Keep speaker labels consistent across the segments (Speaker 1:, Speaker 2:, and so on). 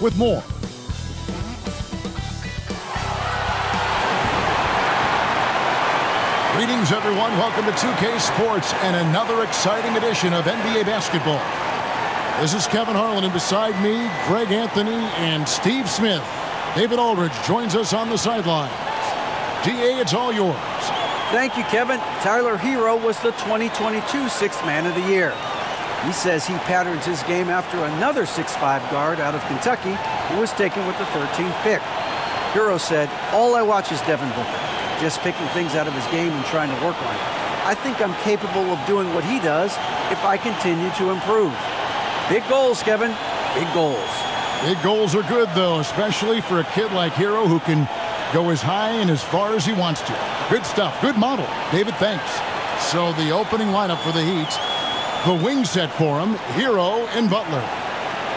Speaker 1: with more. Greetings, everyone. Welcome to 2K Sports and another exciting edition of NBA basketball. This is Kevin Harlan, and beside me, Greg Anthony and Steve Smith. David Aldridge joins us on the sidelines. DA, it's all yours.
Speaker 2: Thank you, Kevin. Tyler Hero was the 2022 Sixth Man of the Year. He says he patterns his game after another 6'5" guard out of Kentucky who was taken with the 13th pick. Hero said, "All I watch is Devin Booker, just picking things out of his game and trying to work on it. I think I'm capable of doing what he does if I continue to improve." Big goals, Kevin. Big goals.
Speaker 1: Big goals are good, though, especially for a kid like Hero who can go as high and as far as he wants to. Good stuff. Good model. David, thanks. So the opening lineup for the Heat. The wing set for him, Hero and Butler.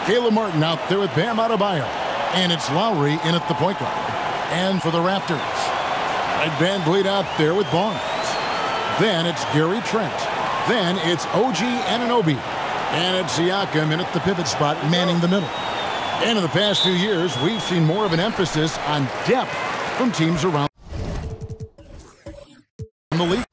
Speaker 1: Caleb Martin out there with Bam Adebayo. And it's Lowry in at the point guard. And for the Raptors, Ed Van Vliet out there with Barnes. Then it's Gary Trent. Then it's OG Anunoby. And it's Siakam in at the pivot spot, manning the middle. And in the past few years, we've seen more of an emphasis on depth from teams around the league.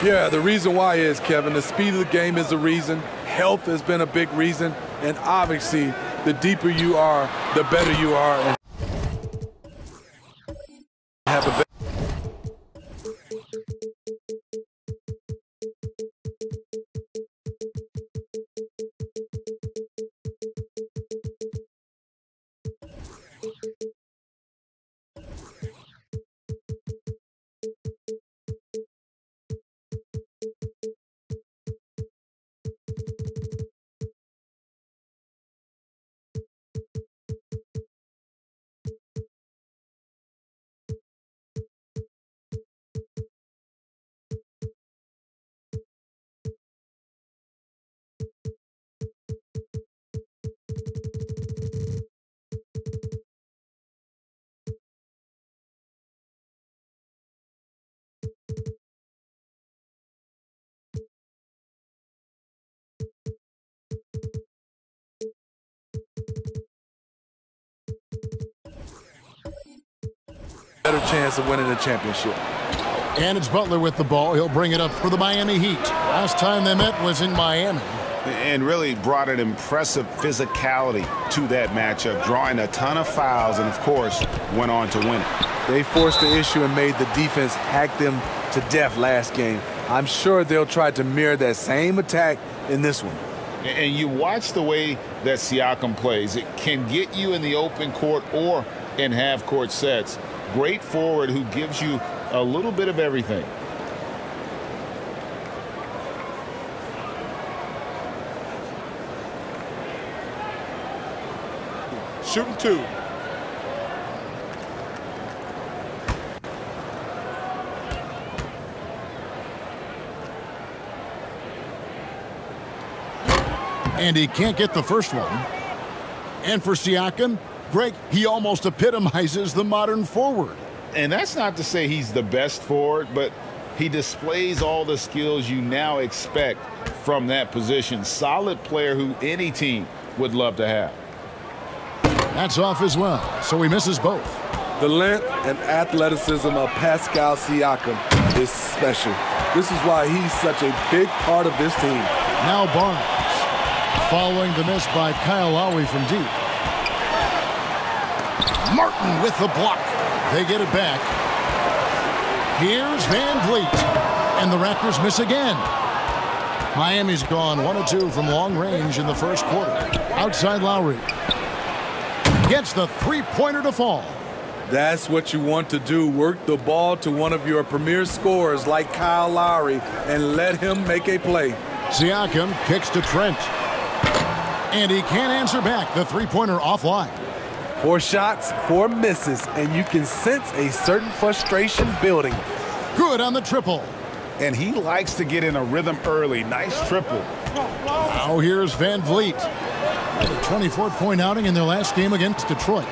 Speaker 3: Yeah, the reason why is, Kevin, the speed of the game is the reason. Health has been a big reason. And obviously, the deeper you are, the better you are. And have a better chance of winning the championship.
Speaker 1: And it's Butler with the ball. He'll bring it up for the Miami Heat. Last time they met was in Miami.
Speaker 4: And really brought an impressive physicality to that matchup, drawing a ton of fouls and, of course, went on to win it.
Speaker 3: They forced the issue and made the defense hack them to death last game. I'm sure they'll try to mirror that same attack in this one.
Speaker 4: And you watch the way that Siakam plays. It can get you in the open court or in half-court sets. Great forward who gives you a little bit of everything.
Speaker 3: Shooting two.
Speaker 1: And he can't get the first one. And for Siakam, Greg, he almost epitomizes the modern forward.
Speaker 4: And that's not to say he's the best forward, but he displays all the skills you now expect from that position. Solid player who any team would love to have.
Speaker 1: That's off as well, so he misses both.
Speaker 3: The length and athleticism of Pascal Siakam is special. This is why he's such a big part of this team.
Speaker 1: Now Barnes, following the miss by Kyle Lowry from deep. Martin with the block. They get it back. Here's Van Vliet, and the Raptors miss again. Miami's gone 1 of 2 from long range in the first quarter. Outside Lowry. Gets the three-pointer to fall.
Speaker 3: That's what you want to do. Work the ball to one of your premier scorers like Kyle Lowry and let him make a play.
Speaker 1: Siakam kicks to Trent. And he can't answer back. The three-pointer offline.
Speaker 3: 4 shots, 4 misses, and you can sense a certain frustration building.
Speaker 1: Good on the triple.
Speaker 4: And he likes to get in a rhythm early. Nice triple.
Speaker 1: Now here's Van Vliet. Had a 24-point outing in their last game against Detroit.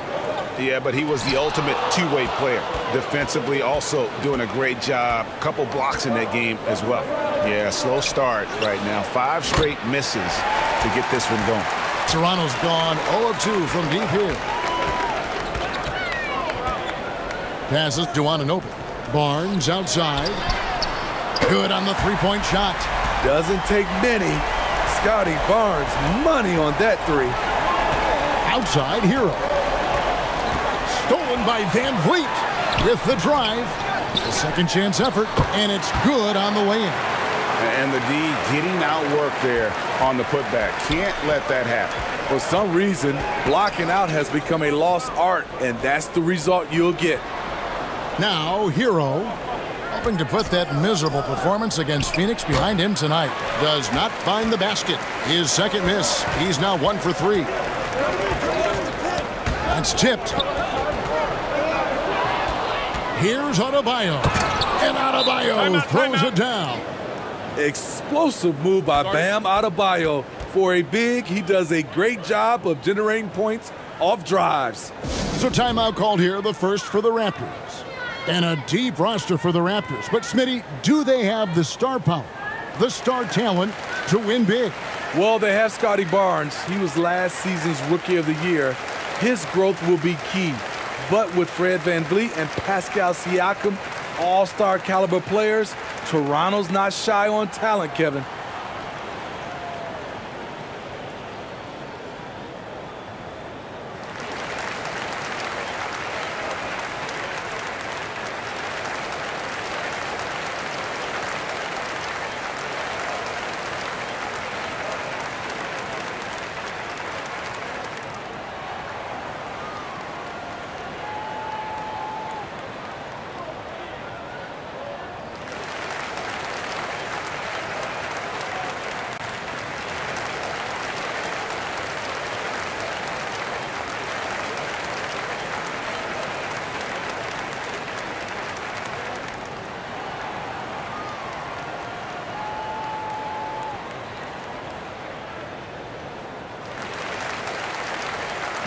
Speaker 4: Yeah, but he was the ultimate two-way player. Defensively, also doing a great job. Couple blocks in that game as well. Yeah, slow start right now. 5 straight misses to get this one going.
Speaker 1: Toronto's gone 0 of 2 from deep here. Passes to Anunoby. Barnes outside. Good on the three-point shot.
Speaker 3: Doesn't take many. Scotty Barnes, money on that 3.
Speaker 1: Outside Hero. Stolen by Van Vliet with the drive. A second chance effort, and it's good on the way in.
Speaker 4: And the D getting outwork there on the putback. Can't let that happen.
Speaker 3: For some reason, blocking out has become a lost art, and that's the result you'll get.
Speaker 1: Now Hero, hoping to put that miserable performance against Phoenix behind him tonight. Does not find the basket. His second miss. He's now 1 for 3. That's tipped. Here's Adebayo. And Adebayo throws it down.
Speaker 3: Explosive move by Bam Adebayo. For a big, he does a great job of generating points off drives.
Speaker 1: So timeout called here, the first for the Raptors. And a deep roster for the Raptors. But Smitty, do they have the star power, the star talent to win big?
Speaker 3: Well, they have Scotty Barnes. He was last season's Rookie of the Year. His growth will be key. But with Fred VanVleet and Pascal Siakam, all-star caliber players, Toronto's not shy on talent, Kevin.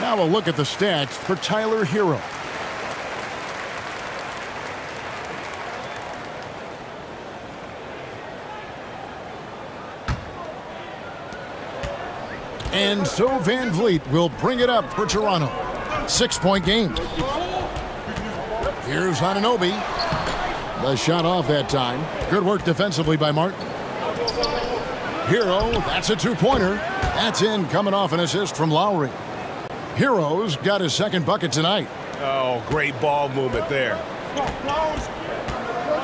Speaker 1: Now a look at the stats for Tyler Hero. And so Van Vliet will bring it up for Toronto. 6-point game. Here's Anunoby. The shot off that time. Good work defensively by Martin. Hero, that's a 2-pointer. That's in, coming off an assist from Lowry. Hero's got his second bucket tonight.
Speaker 4: Oh, great ball movement there.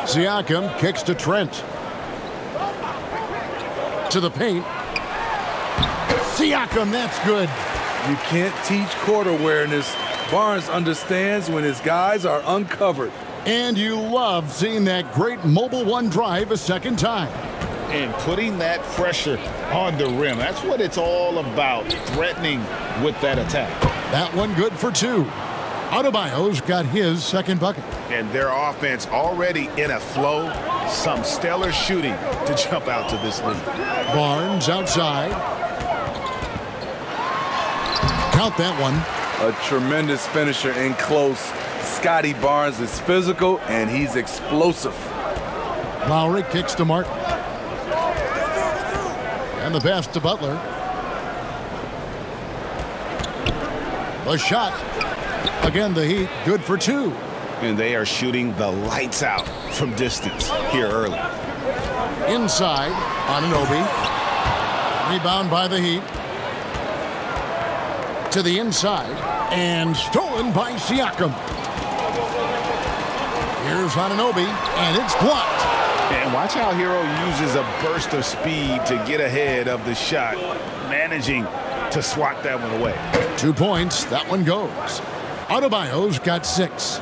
Speaker 1: Siakam kicks to Trent. To the paint. Siakam, that's good.
Speaker 3: You can't teach court awareness. Barnes understands when his guys are uncovered.
Speaker 1: And you love seeing that great mobile one drive a second time.
Speaker 4: And putting that pressure on the rim. That's what it's all about, threatening with that attack.
Speaker 1: That one good for 2. Adebayo's got his second bucket.
Speaker 4: And their offense already in a flow. Some stellar shooting to jump out to this lead.
Speaker 1: Barnes outside. Count that one.
Speaker 3: A tremendous finisher in close. Scotty Barnes is physical and he's explosive.
Speaker 1: Lowry kicks to Martin. And the pass to Butler. The shot. Again, the Heat good for 2.
Speaker 4: And they are shooting the lights out from distance here early.
Speaker 1: Inside, Anunoby. Rebound by the Heat. To the inside. And stolen by Siakam. Here's Anunoby, and it's blocked.
Speaker 4: And watch how Hero uses a burst of speed to get ahead of the shot, managing to swat that one away.
Speaker 1: 2 points, that one goes. Adebayo's got 6.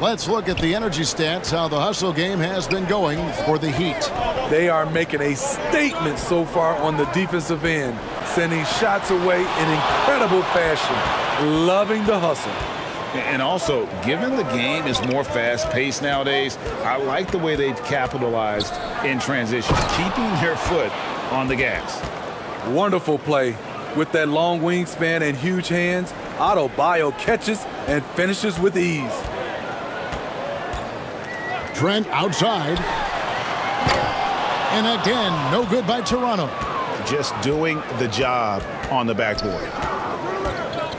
Speaker 1: Let's look at the energy stats, how the hustle game has been going for the Heat.
Speaker 3: They are making a statement so far on the defensive end, sending shots away in incredible fashion. Loving the hustle.
Speaker 4: And also, given the game is more fast-paced nowadays, I like the way they've capitalized in transition, keeping their foot on the gas.
Speaker 3: Wonderful play. With that long wingspan and huge hands, Adebayo catches and finishes with ease.
Speaker 1: Trent outside. And again, no good by Toronto.
Speaker 4: Just doing the job on the backboard.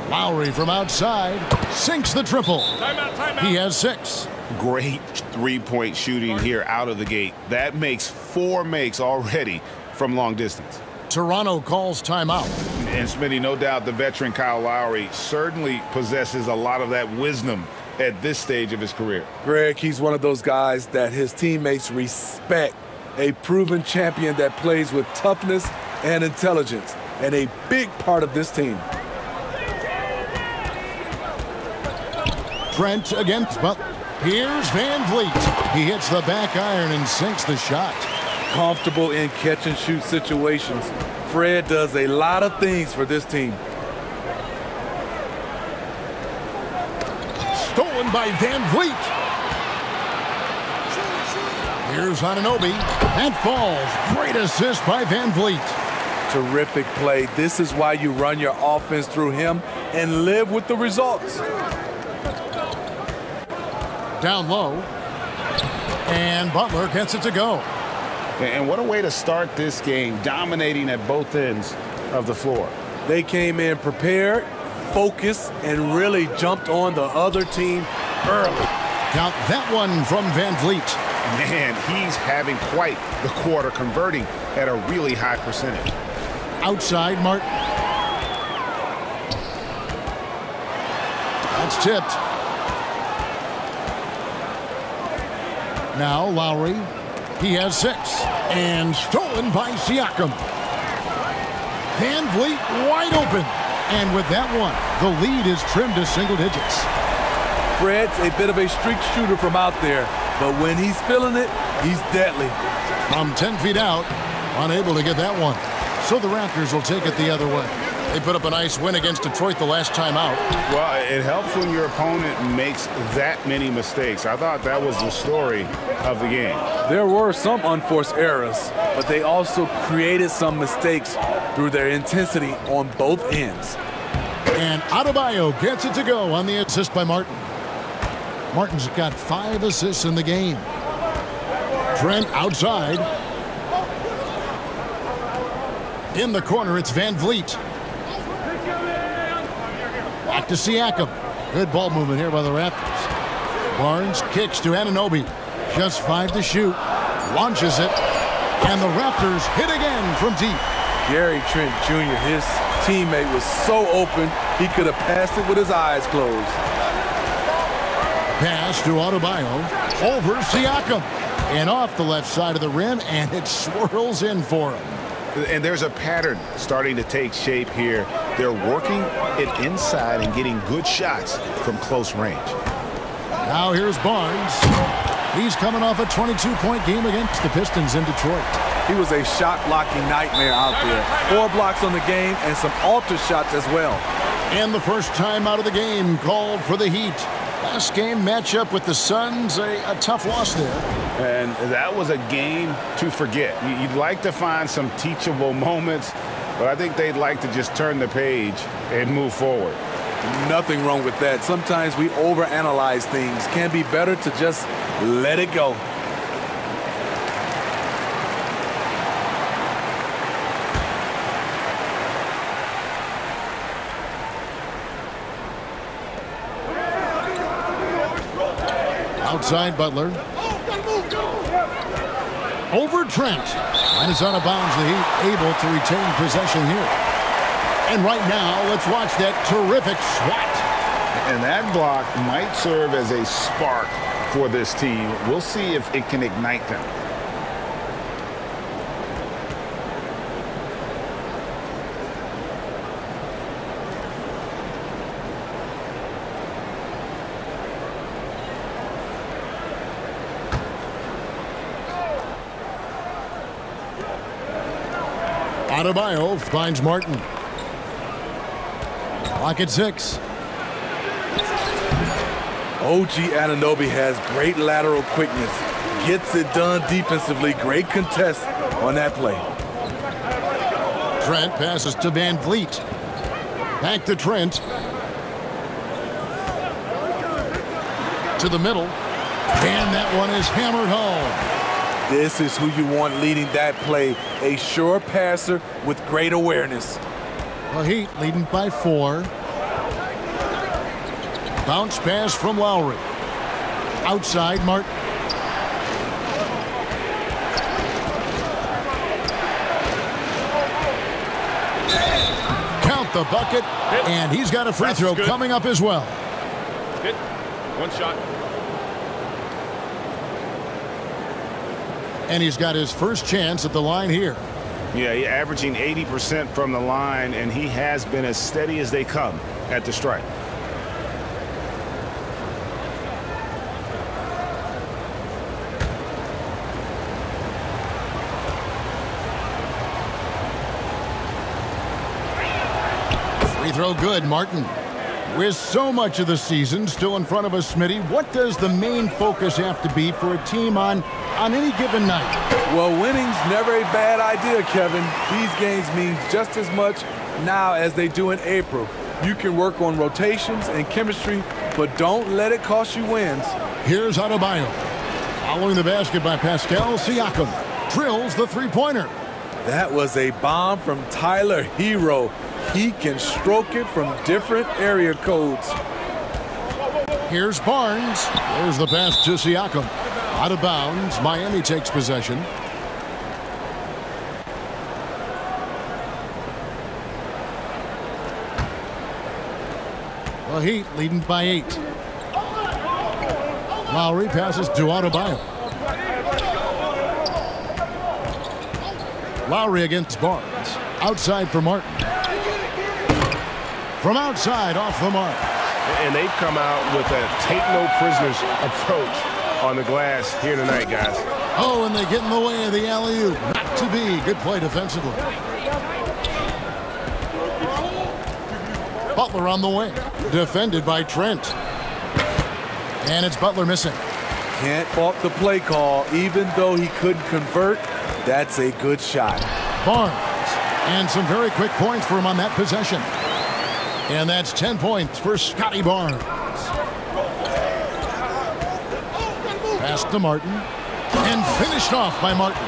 Speaker 1: Lowry from outside sinks the triple.
Speaker 3: Timeout.
Speaker 1: He has 6.
Speaker 4: Great three-point shooting here out of the gate. That makes 4 makes already from long distance.
Speaker 1: Toronto calls timeout.
Speaker 4: And Smitty, no doubt the veteran Kyle Lowry certainly possesses a lot of that wisdom at this stage of his career.
Speaker 3: Greg, he's one of those guys that his teammates respect. A proven champion that plays with toughness and intelligence, and a big part of this team.
Speaker 1: Trent against Butler. Here's Van Vliet. He hits the back iron and sinks the shot.
Speaker 3: Comfortable in catch-and-shoot situations. Fred does a lot of things for this team.
Speaker 1: Stolen by Van Vliet. Here's Anunoby. And falls. Great assist by Van Vliet.
Speaker 3: Terrific play. This is why you run your offense through him and live with the results.
Speaker 1: Down low. And Butler gets it to go.
Speaker 4: And what a way to start this game, dominating at both ends of the floor.
Speaker 3: They came in prepared, focused, and really jumped on the other team early.
Speaker 1: Count that one from Van Vliet.
Speaker 4: Man, he's having quite the quarter, converting at a really high percentage.
Speaker 1: Outside, Martin. That's tipped. Now Lowry. He has 6. And stolen by Siakam. Van Vliet wide open. And with that one, the lead is trimmed to single digits.
Speaker 3: Fred's a bit of a streak shooter from out there, but when he's feeling it, he's deadly.
Speaker 1: From 10 feet out, unable to get that one. So the Raptors will take it the other way. They put up a nice win against Detroit the last time out.
Speaker 4: Well, it helps when your opponent makes that many mistakes. I thought that was the story of the game.
Speaker 3: There were some unforced errors, but they also created some mistakes through their intensity on both ends.
Speaker 1: And Adebayo gets it to go on the assist by Martin. Martin's got 5 assists in the game. Trent outside. In the corner, it's Van Vliet. Back to Siakam. Good ball movement here by the Raptors. Barnes kicks to Anunoby. Just 5 to shoot. Launches it. And the Raptors hit again from deep.
Speaker 3: Gary Trent Jr., his teammate, was so open, he could have passed it with his eyes closed.
Speaker 1: Pass to Adebayo. Over Siakam. And off the left side of the rim, and it swirls in for him.
Speaker 4: And there's a pattern starting to take shape here. They're working it inside and getting good shots from close range.
Speaker 1: Now here's Barnes. He's coming off a 22-point game against the Pistons in Detroit.
Speaker 3: He was a shot-blocking nightmare out there. 4 blocks on the game and some alter shots as well.
Speaker 1: And the first time out of the game called for the Heat. Last game matchup with the Suns, a tough loss there.
Speaker 4: And that was a game to forget. You'd like to find some teachable moments, but I think they'd like to just turn the page and move forward.
Speaker 3: Nothing wrong with that. Sometimes we overanalyze things. Can be better to just let it go.
Speaker 1: Outside Butler. Over Trent. And it's out of bounds. The Heat able to retain possession here. And right now, let's watch that terrific swat.
Speaker 4: And that block might serve as a spark for this team. We'll see if it can ignite them.
Speaker 1: Adebayo finds Martin. Clock at 6.
Speaker 3: OG Anunoby has great lateral quickness. Gets it done defensively. Great contest on that play.
Speaker 1: Trent passes to Van Vliet. Back to Trent. To the middle. And that one is hammered home.
Speaker 3: This is who you want leading that play. A sure passer with great awareness.
Speaker 1: The Heat leading by 4. Bounce pass from Lowry. Outside Martin. Count the bucket. And he's got a free throw coming up as well.
Speaker 5: Hit. One shot.
Speaker 1: And he's got his first chance at the line here.
Speaker 4: Yeah, he's averaging 80% from the line, and he has been as steady as they come at the stripe.
Speaker 1: Free throw good, Martin. With so much of the season still in front of us, Smitty, what does the main focus have to be for a team on any given night?
Speaker 3: Well, winning's never a bad idea, Kevin. These games mean just as much now as they do in April. You can work on rotations and chemistry, but don't let it cost you wins.
Speaker 1: Here's Adebayo. Following the basket by Pascal Siakam. Drills the three-pointer.
Speaker 3: That was a bomb from Tyler Hero. He can stroke it from different area codes.
Speaker 1: Here's Barnes. There's the pass to Siakam. Out of bounds. Miami takes possession. The Heat leading by 8. Lowry passes to Adebayo. Lowry against Barnes. Outside for Martin. From outside, off the mark.
Speaker 5: And they've come out with a take-no-prisoners approach on the glass here tonight, guys.
Speaker 1: Oh, and they get in the way of the alley-oop. Not to be. Good play defensively. Butler on the wing. Defended by Trent. And it's Butler missing.
Speaker 3: Can't fault the play call. Even though he couldn't convert, that's a good shot.
Speaker 1: Barnes. And some very quick points for him on that possession. And that's 10 points for Scotty Barnes. Pass to Martin. And finished off by Martin.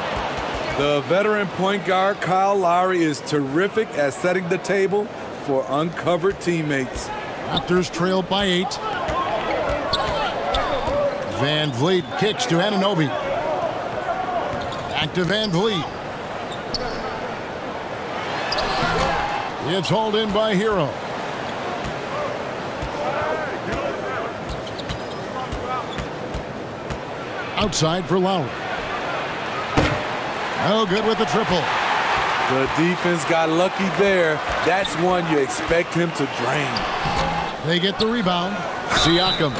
Speaker 3: The veteran point guard Kyle Lowry is terrific at setting the table for uncovered teammates.
Speaker 1: Raptors trail by 8. Van Vliet kicks to Anunoby. Back to Van Vliet. It's hauled in by Hero. Outside for Lowry. No good with the triple.
Speaker 3: The defense got lucky there. That's one you expect him to drain.
Speaker 1: They get the rebound. Siakam.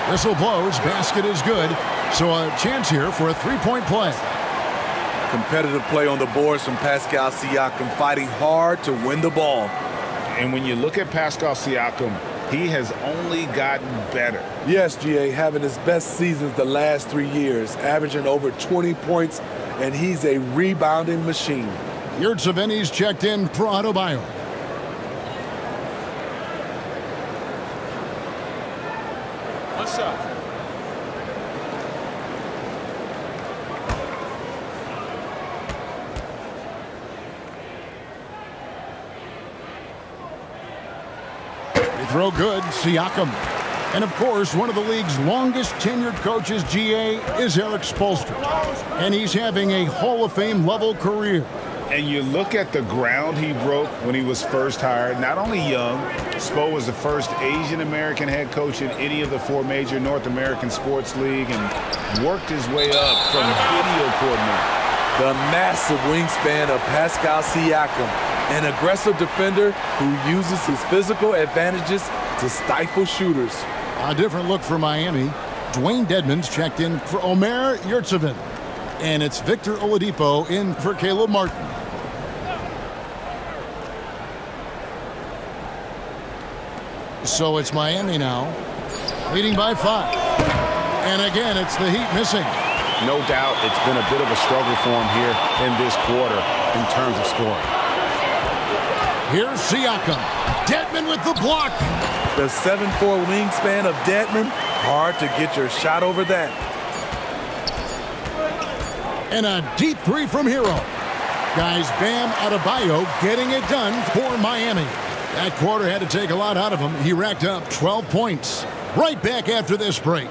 Speaker 1: Whistle blows. Basket is good. So a chance here for a three-point play.
Speaker 3: Competitive play on the boards from Pascal Siakam, fighting hard to win the ball.
Speaker 4: And when you look at Pascal Siakam, he has only gotten better.
Speaker 3: Yes, GA, having his best seasons the last 3 years, averaging over 20 points, and he's a rebounding machine.
Speaker 1: Yurtseveni's checked in for Adebayo.
Speaker 5: What's up?
Speaker 1: Throw good. Siakam. And, of course, one of the league's longest tenured coaches, GA, is Eric Spoelstra. And he's having a Hall of Fame level career.
Speaker 4: And you look at the ground he broke when he was first hired. Not only young, Spo was the first Asian-American head coach in any of the 4 major North American sports league and worked his way up from video coordinator.
Speaker 3: The massive wingspan of Pascal Siakam, an aggressive defender who uses his physical advantages to stifle shooters.
Speaker 1: A different look for Miami. Dwayne Dedmon's checked in for Omer Yurtseven. And it's Victor Oladipo in for Caleb Martin. So it's Miami now, leading by 5. And again, it's the Heat missing.
Speaker 4: No doubt it's been a bit of a struggle for him here in this quarter in terms of scoring.
Speaker 1: Here's Siakam. Dedmon with the block.
Speaker 3: The 7'4" wingspan of Dedmon, hard to get your shot over that.
Speaker 1: And a deep 3 from Hero. Guys, Bam Adebayo getting it done for Miami. That quarter had to take a lot out of him. He racked up 12 points. Right back after this break.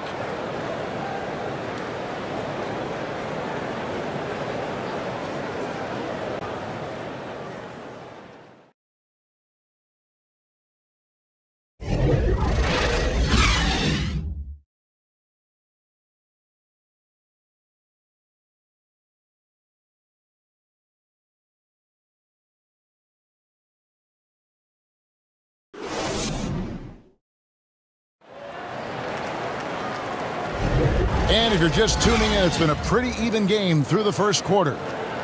Speaker 1: And if you're just tuning in, it's been a pretty even game through the first quarter.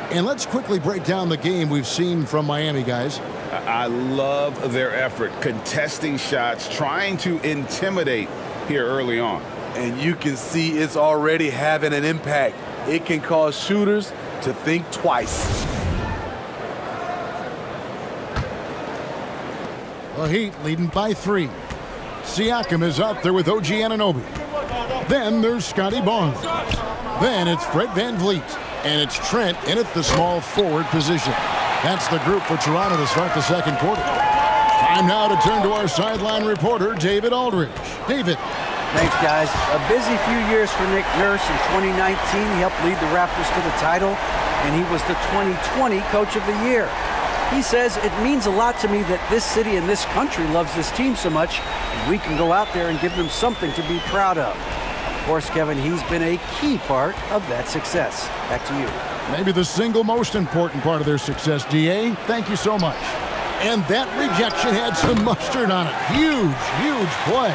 Speaker 1: And let's quickly break down the game we've seen from Miami, guys.
Speaker 4: I love their effort, contesting shots, trying to intimidate here early on.
Speaker 3: And you can see it's already having an impact. It can cause shooters to think twice.
Speaker 1: The Heat leading by 3. Siakam is out there with OG Anunoby. Then there's Scotty Barnes. Then it's Fred VanVleet. And it's Trent in at the small forward position. That's the group for Toronto to start the second quarter. Time now to turn to our sideline reporter, David Aldridge. David.
Speaker 2: Thanks, guys. A busy few years for Nick Nurse. In 2019, he helped lead the Raptors to the title, and he was the 2020 Coach of the Year. He says, it means a lot to me that this city and this country loves this team so much, and we can go out there and give them something to be proud of. Of course, Kevin, he's been a key part of that success. Back to you.
Speaker 1: Maybe the single most important part of their success, DA. Thank you so much. And that rejection had some mustard on it. Huge, huge play.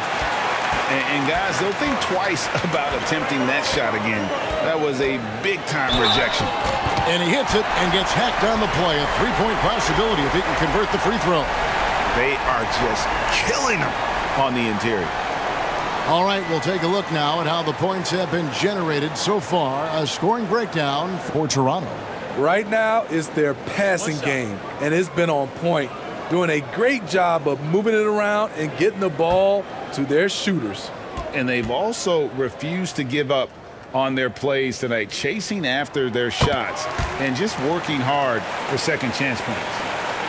Speaker 4: And guys, they'll think twice about attempting that shot again. That was a big-time rejection.
Speaker 1: And he hits it and gets hacked on the play. A 3-point possibility if he can convert the free throw.
Speaker 4: They are just killing him on the interior.
Speaker 1: All right, we'll take a look now at how the points have been generated so far. A scoring breakdown for Toronto.
Speaker 3: Right now, it's their passing game, and it's been on point, doing a great job of moving it around and getting the ball to their shooters.
Speaker 4: And they've also refused to give up on their plays tonight, chasing after their shots and just working hard for second chance points.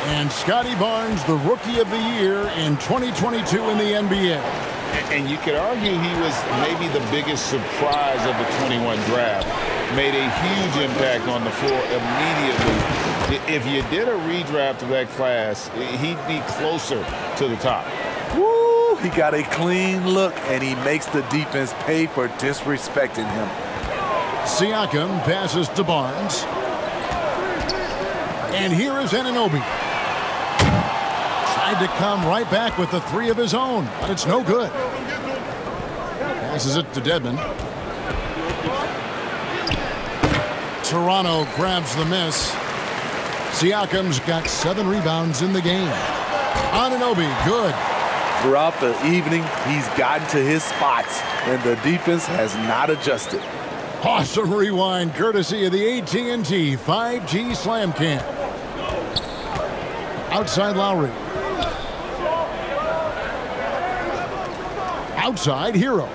Speaker 1: And Scotty Barnes, the Rookie of the Year in 2022 in the NBA.
Speaker 4: And you could argue he was maybe the biggest surprise of the 21 draft. Made a huge impact on the floor immediately. If you did a redraft of that class, he'd be closer to the top.
Speaker 3: Woo! He got a clean look, and he makes the defense pay for disrespecting him.
Speaker 1: Siakam passes to Barnes. And here is Anunoby. Tried to come right back with the 3 of his own, but it's no good. Passes it to Dedmon. Toronto grabs the miss. Siakam's got 7 rebounds in the game. Anunoby, good.
Speaker 3: Throughout the evening, he's gotten to his spots, and the defense has not adjusted.
Speaker 1: Awesome rewind, courtesy of the AT&T 5G Slam Cam. Outside Lowry. Outside Hero.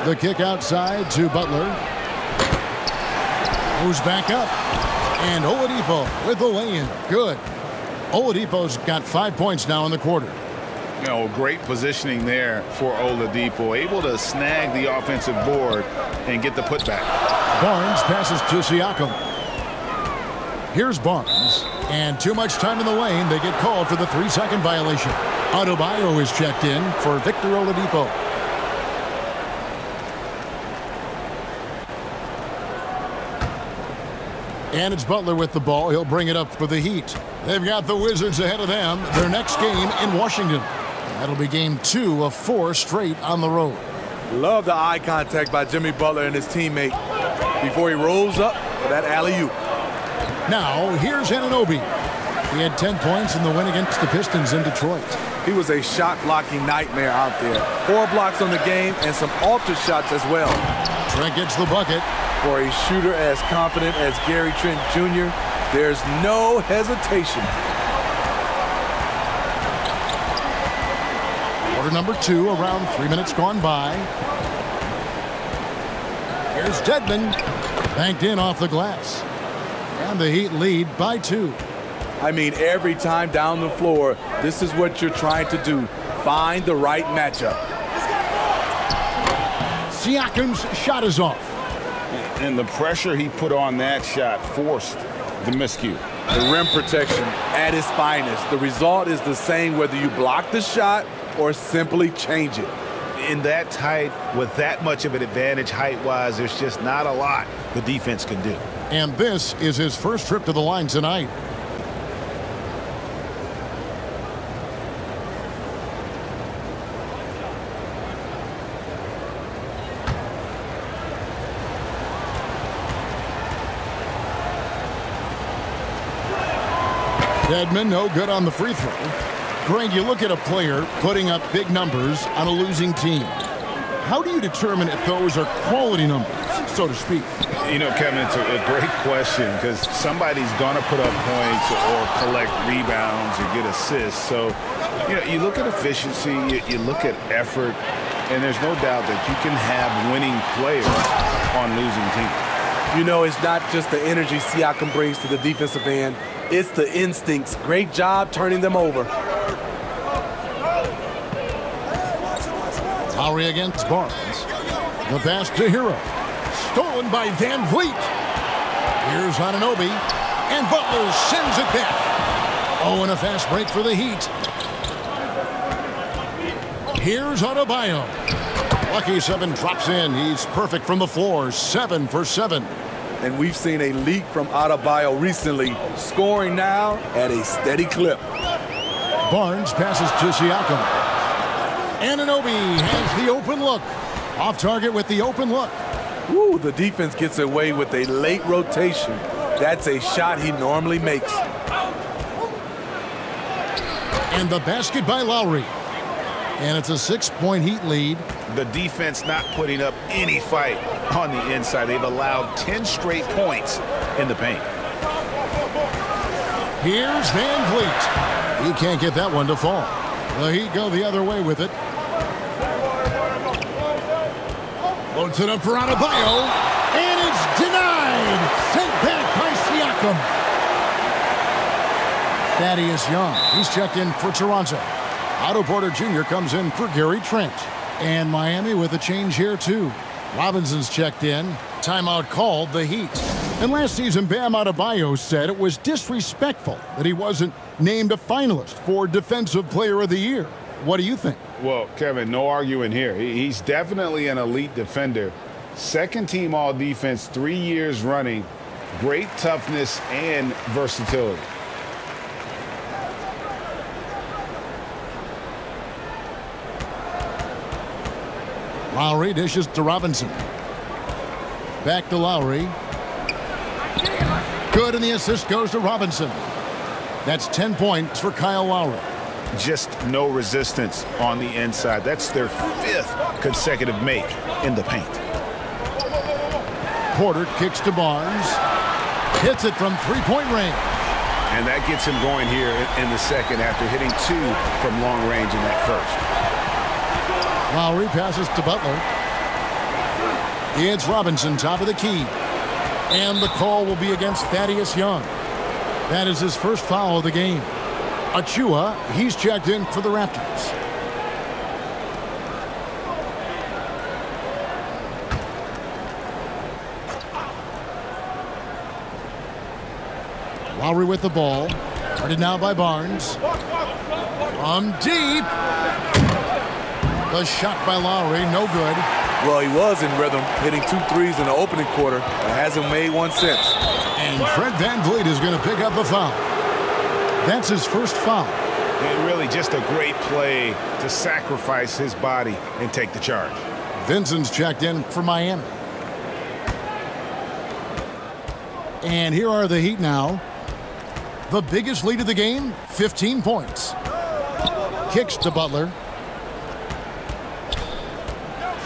Speaker 1: The kick outside to Butler. Goes back up. And Oladipo with the lay-in. Good. Oladipo's got 5 points now in the quarter.
Speaker 4: You know, great positioning there for Oladipo. Able to snag the offensive board and get the putback.
Speaker 1: Barnes passes to Siakam. Here's Barnes. And too much time in the lane. They get called for the 3-second violation. Adebayo is checked in for Victor Oladipo. And it's Butler with the ball. He'll bring it up for the Heat. They've got the Wizards ahead of them. Their next game in Washington. That'll be game 2 of 4 straight on the road.
Speaker 3: Love the eye contact by Jimmy Butler and his teammate before he rolls up for that alley-oop.
Speaker 1: Now, here's Anunoby. He had 10 points in the win against the Pistons in Detroit.
Speaker 3: He was a shot-blocking nightmare out there. 4 blocks on the game and some alter shots as well.
Speaker 1: Trent gets the bucket.
Speaker 3: For a shooter as confident as Gary Trent Jr., there's no hesitation.
Speaker 1: Quarter number 2, around 3 minutes gone by. Here's Dedmon. Banked in off the glass. And the Heat lead by 2.
Speaker 3: I mean, every time down the floor, this is what you're trying to do. Find the right matchup.
Speaker 1: Siakam's shot is off.
Speaker 4: And the pressure he put on that shot forced the miscue.
Speaker 3: The rim protection at its finest. The result is the same whether you block the shot or simply change it.
Speaker 4: In that tight, with that much of an advantage height-wise, there's just not a lot the defense can do.
Speaker 1: And this is his first trip to the line tonight. Dedmon, no good on the free throw. Greg, you look at a player putting up big numbers on a losing team. How do you determine if those are quality numbers, so to speak?
Speaker 4: You know, Kevin, it's a great question because somebody's going to put up points or collect rebounds or get assists. So, you know, you look at efficiency, you look at effort, and there's no doubt that you can have winning players on losing teams.
Speaker 3: You know, it's not just the energy Siakam brings to the defensive end. It's the instincts. Great job turning them over.
Speaker 1: Lowry against Barnes. The pass to Hero. Stolen by Van Vliet. Here's Anunoby. And Butler sends it back. Oh, and a fast break for the Heat. Here's Adebayo. Lucky 7 drops in. He's perfect from the floor. 7 for 7.
Speaker 3: And we've seen a leak from Adebayo recently, scoring now at a steady clip.
Speaker 1: Barnes passes to Siakam. Anunoby has the open look. Off target with the open look.
Speaker 3: Woo, the defense gets away with a late rotation. That's a shot he normally makes.
Speaker 1: And the basket by Lowry. And it's a 6-point Heat lead.
Speaker 4: The defense not putting up any fight on the inside. They've allowed 10 straight points in the paint.
Speaker 1: Here's Van Vliet. He can't get that one to fall. The Heat go the other way with it. Loads it up for Adebayo. And it's denied. Sent back by Siakam. Thaddeus Young. He's checked in for Toronto. Otto Porter Jr. comes in for Gary Trent. And Miami with a change here, too. Robinson's checked in. Timeout called the Heat. And last season, Bam Adebayo said it was disrespectful that he wasn't named a finalist for Defensive Player of the Year. What do you think?
Speaker 4: Well, Kevin, no arguing here. He's definitely an elite defender. Second-team all-defense 3 years running. Great toughness and versatility.
Speaker 1: Lowry dishes to Robinson. Back to Lowry. Good, and the assist goes to Robinson. That's 10 points for Kyle Lowry.
Speaker 4: Just no resistance on the inside. That's their 5th consecutive make in the paint.
Speaker 1: Porter kicks to Barnes. Hits it from three-point range.
Speaker 4: And that gets him going here in the second after hitting 2 from long range in that first.
Speaker 1: Lowry passes to Butler. It's Robinson, top of the key. And the call will be against Thaddeus Young. That is his first foul of the game. Achua, he's checked in for the Raptors. Lowry with the ball. Guarded now by Barnes. From deep. The shot by Lowry, no good.
Speaker 3: Well, he was in rhythm, hitting 2 threes in the opening quarter, but hasn't made one since.
Speaker 1: And Fred VanVleet is going to pick up a foul. That's his first foul.
Speaker 4: And really just a great play to sacrifice his body and take the charge.
Speaker 1: Vincent's checked in for Miami. And here are the Heat now. The biggest lead of the game, 15 points. Kicks to Butler.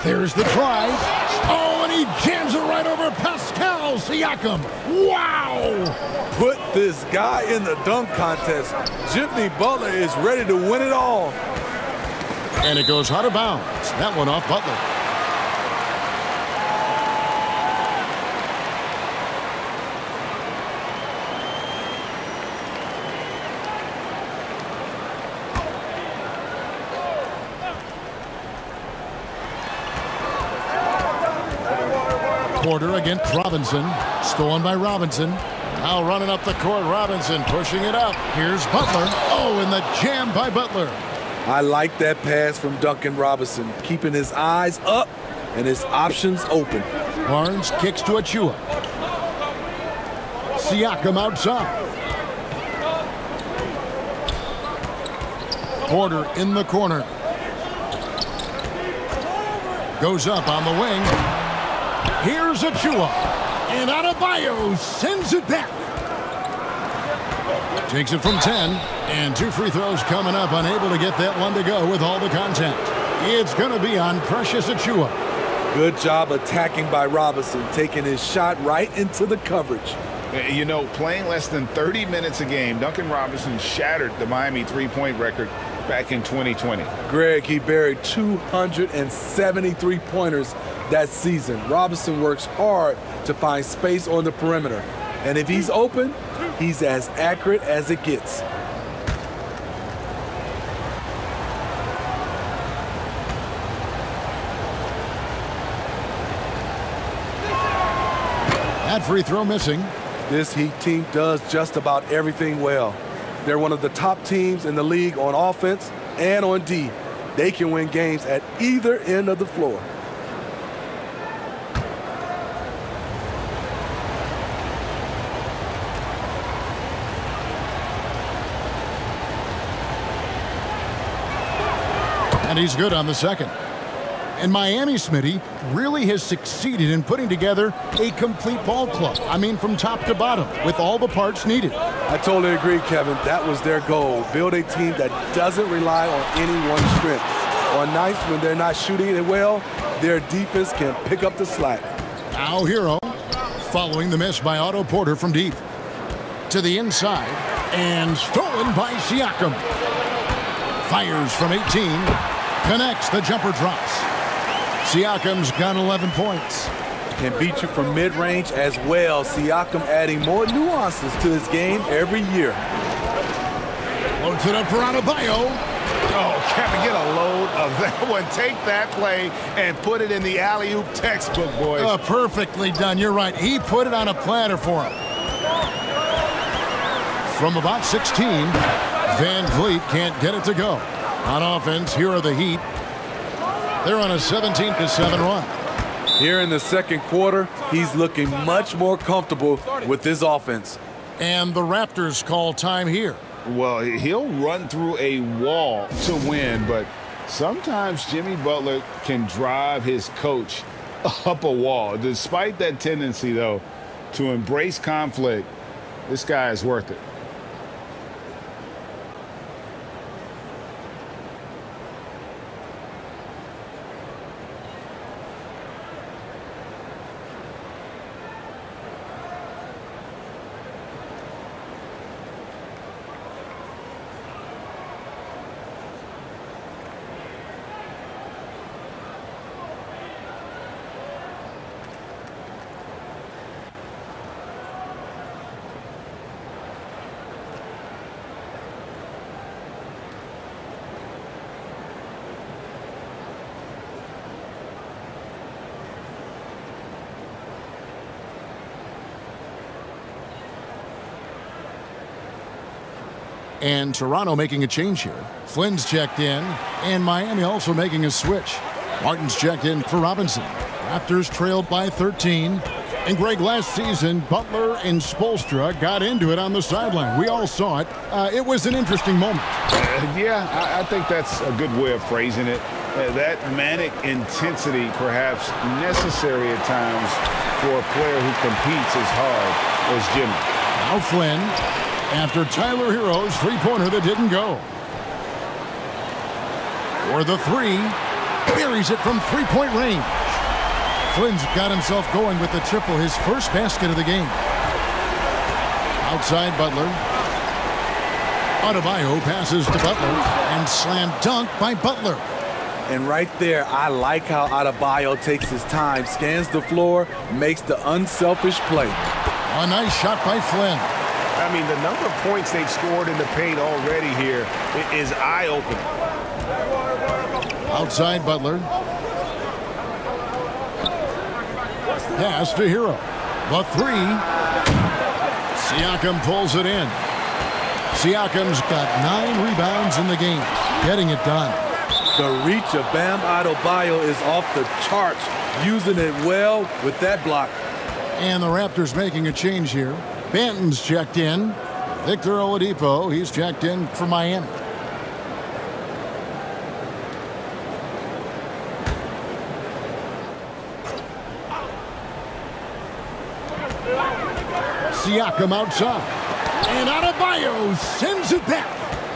Speaker 1: There's the drive. Oh, and he jams it right over Pascal Siakam. Wow!
Speaker 3: Put this guy in the dunk contest. Jimmy Butler is ready to win it all.
Speaker 1: And it goes out of bounds. That one off Butler. Porter against Robinson. Stolen by Robinson. Now running up the court, Robinson pushing it up. Here's Butler. Oh, and the jam by Butler.
Speaker 3: I like that pass from Duncan Robinson, keeping his eyes up and his options open.
Speaker 1: Barnes kicks to Achua. Siakam outside. Porter in the corner. Goes up on the wing. Here's Achua. And Adebayo sends it back. Takes it from 10. And 2 free throws coming up. Unable to get that one to go with all the contact. It's going to be on Precious Achua.
Speaker 3: Good job attacking by Robinson, taking his shot right into the coverage.
Speaker 4: You know, playing less than 30 minutes a game, Duncan Robinson shattered the Miami three-point record back in 2020.
Speaker 3: Greg, he buried 273 pointers that season. Robinson works hard to find space on the perimeter. And if he's open, he's as accurate as it gets.
Speaker 1: That free throw missing.
Speaker 3: This Heat team does just about everything well. They're one of the top teams in the league on offense and on D. They can win games at either end of the floor.
Speaker 1: And he's good on the second. And Miami, Smitty, really has succeeded in putting together a complete ball club. I mean, from top to bottom, with all the parts needed.
Speaker 3: I totally agree, Kevin. That was their goal. Build a team that doesn't rely on any one strength. On nights when they're not shooting it well, their defense can pick up the slack.
Speaker 1: Now Hero, following the miss by Otto Porter from deep. To the inside, and stolen by Siakam. Fires from 18, connects, the jumper drops. Siakam's got 11 points.
Speaker 3: Can beat you from mid-range as well. Siakam adding more nuances to his game every year.
Speaker 1: Loads it up for Adebayo.
Speaker 4: Oh, Kevin, get a load of that one. Take that play and put it in the alley-oop textbook, boys.
Speaker 1: Perfectly done. You're right. He put it on a platter for him. From about 16, VanVleet can't get it to go. On offense, here are the Heat. They're on a 17-7 run.
Speaker 3: Here in the second quarter, he's looking much more comfortable with this offense.
Speaker 1: And the Raptors call time here.
Speaker 4: Well, he'll run through a wall to win, but sometimes Jimmy Butler can drive his coach up a wall. Despite that tendency, though, to embrace conflict, this guy is worth it.
Speaker 1: And Toronto making a change here. Flynn's checked in, and Miami also making a switch. Martin's checked in for Robinson. Raptors trailed by 13. And Greg, last season, Butler and Spoelstra got into it on the sideline. We all saw it. It was an interesting moment.
Speaker 4: Yeah, I think that's a good way of phrasing it. That manic intensity, perhaps necessary at times for a player who competes as hard as Jimmy.
Speaker 1: Now Flynn, after Tyler Hero's three-pointer that didn't go. For the three, buries it from three-point range. Flynn's got himself going with the triple, his first basket of the game. Outside Butler. Adebayo passes to Butler and slam dunk by Butler.
Speaker 3: And right there, I like how Adebayo takes his time, scans the floor, makes the unselfish play.
Speaker 1: A nice shot by Flynn.
Speaker 4: I mean, the number of points they've scored in the paint already here is eye-opening.
Speaker 1: Outside Butler. Pass to Hero. The three. Siakam pulls it in. Siakam's got 9 rebounds in the game, getting it done.
Speaker 3: The reach of Bam Adebayo is off the charts, using it well with that block.
Speaker 1: And the Raptors making a change here. Banton's checked in. Victor Oladipo, he's checked in for Miami. Siakam outside. And Adebayo sends it back.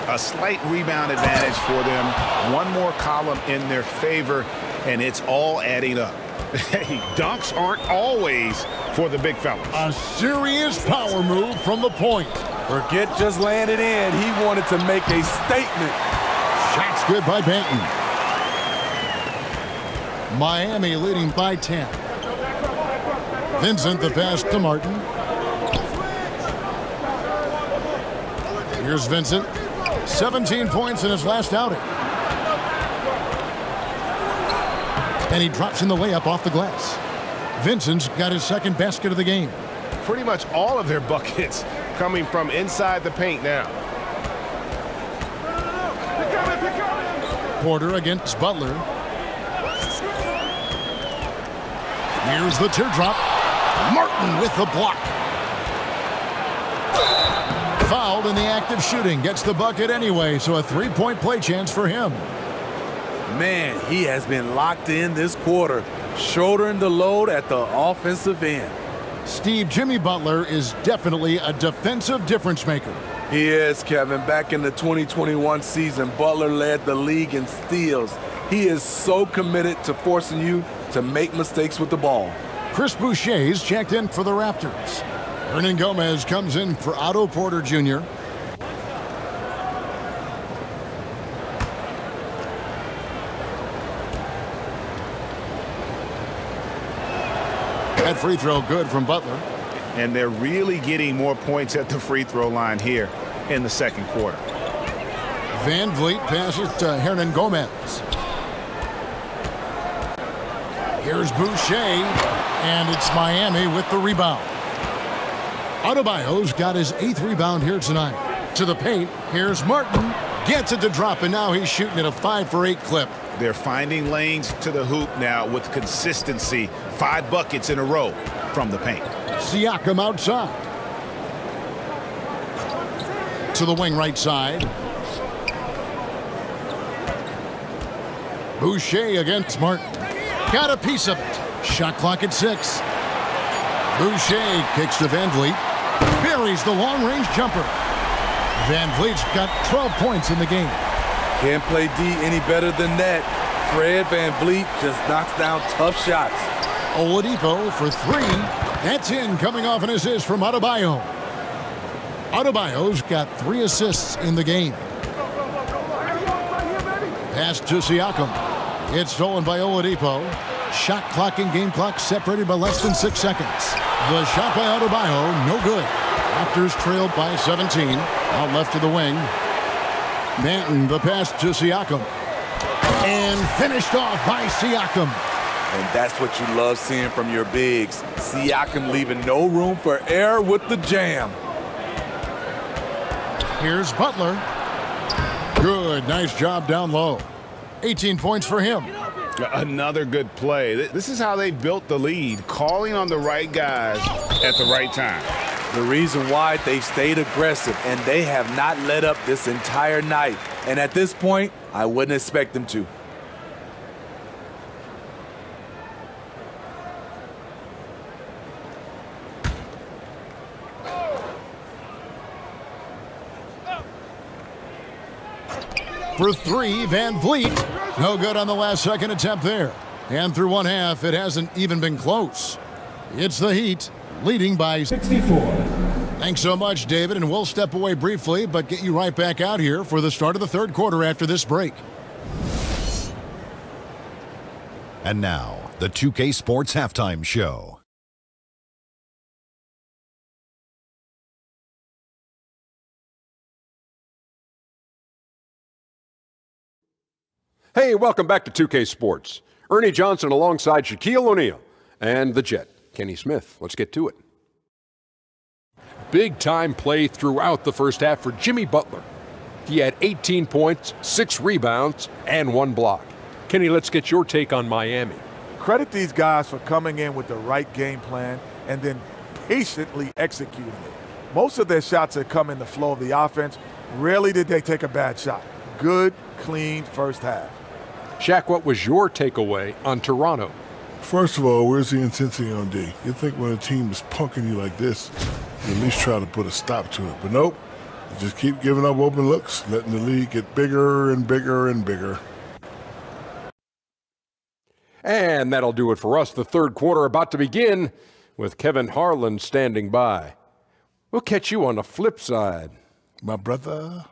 Speaker 4: A slight rebound advantage for them. One more column in their favor, and it's all adding up. Hey, dunks aren't always for the big fellas.
Speaker 1: A serious power move from the point.
Speaker 3: Forget just laying it in. He wanted to make a statement.
Speaker 1: Shots good by Banton. Miami leading by 10. Vincent the pass to Martin. Here's Vincent. 17 points in his last outing. And he drops in the layup off the glass. Vincent's got his second basket of the game.
Speaker 5: Pretty much all of their buckets coming from inside the paint now.
Speaker 1: Porter against Butler. Here's the teardrop. Martin with the block. Fouled in the act of shooting. Gets the bucket anyway, so a three-point play chance for him.
Speaker 3: Man, he has been locked in this quarter, shouldering the load at the offensive end.
Speaker 1: Steve, Jimmy Butler is definitely a defensive difference maker.
Speaker 3: He is, Kevin. Back in the 2021 season, Butler led the league in steals. He is so committed to forcing you to make mistakes with the ball.
Speaker 1: Chris Boucher's checked in for the Raptors. Hernan Gomez comes in for Otto Porter Jr. That free throw good from Butler.
Speaker 4: And they're really getting more points at the free throw line here in the second quarter.
Speaker 1: Van Vliet passes to Hernan Gomez. Here's Boucher, and it's Miami with the rebound. Adebayo's got his 8th rebound here tonight. To the paint, here's Martin. Gets it to drop, and now he's shooting at a 5 for 8 clip.
Speaker 4: They're finding lanes to the hoop now with consistency. 5 buckets in a row from the paint.
Speaker 1: Siakam outside. To the wing right side. Boucher against Martin. Got a piece of it. Shot clock at 6. Boucher kicks to Van Vliet. Buries the long-range jumper. Van Vliet's got 12 points in the game.
Speaker 3: Can't play D any better than that. Fred Van Vliet just knocks down tough shots.
Speaker 1: Oladipo for 3. That's in, coming off an assist from Adebayo. Adebayo's got 3 assists in the game. Pass to Siakam. It's stolen by Oladipo. Shot clock and game clock separated by less than 6 seconds. The shot by Adebayo, no good. Raptors trailed by 17. Out left to the wing. Banton, the pass to Siakam. And finished off by Siakam.
Speaker 3: And that's what you love seeing from your bigs. Siakam leaving no room for error with the jam.
Speaker 1: Here's Butler. Good, nice job down low. 18 points for him.
Speaker 4: Another good play. This is how they built the lead, calling on the right guys at the right time.
Speaker 3: The reason why they stayed aggressive, and they have not let up this entire night. And at this point, I wouldn't expect them to.
Speaker 1: For three, Van Vliet. No good on the last second attempt there. And through one half, it hasn't even been close. It's the Heat, leading by 64. Thanks so much, David, and we'll step away briefly, but get you right back out here for the start of the third quarter after this break.
Speaker 6: And now, the 2K Sports Halftime Show.
Speaker 7: Hey, welcome back to 2K Sports. Ernie Johnson alongside Shaquille O'Neal and the Jet, Kenny Smith. Let's get to it. Big-time play throughout the first half for Jimmy Butler. He had 18 points, 6 rebounds, and 1 block. Kenny, let's get your take on Miami.
Speaker 8: Credit these guys for coming in with the right game plan and then patiently executing it. Most of their shots have come in the flow of the offense. Rarely did they take a bad shot. Good, clean first half.
Speaker 7: Shaq, what was your takeaway on Toronto?
Speaker 9: First of all, where's the intensity on D? You'd think when a team is punking you like this, you at least try to put a stop to it. But nope, you just keep giving up open looks, letting the lead get bigger and bigger and bigger.
Speaker 7: And that'll do it for us. The third quarter about to begin with Kevin Harlan standing by. We'll catch you on the flip side.
Speaker 9: My brother.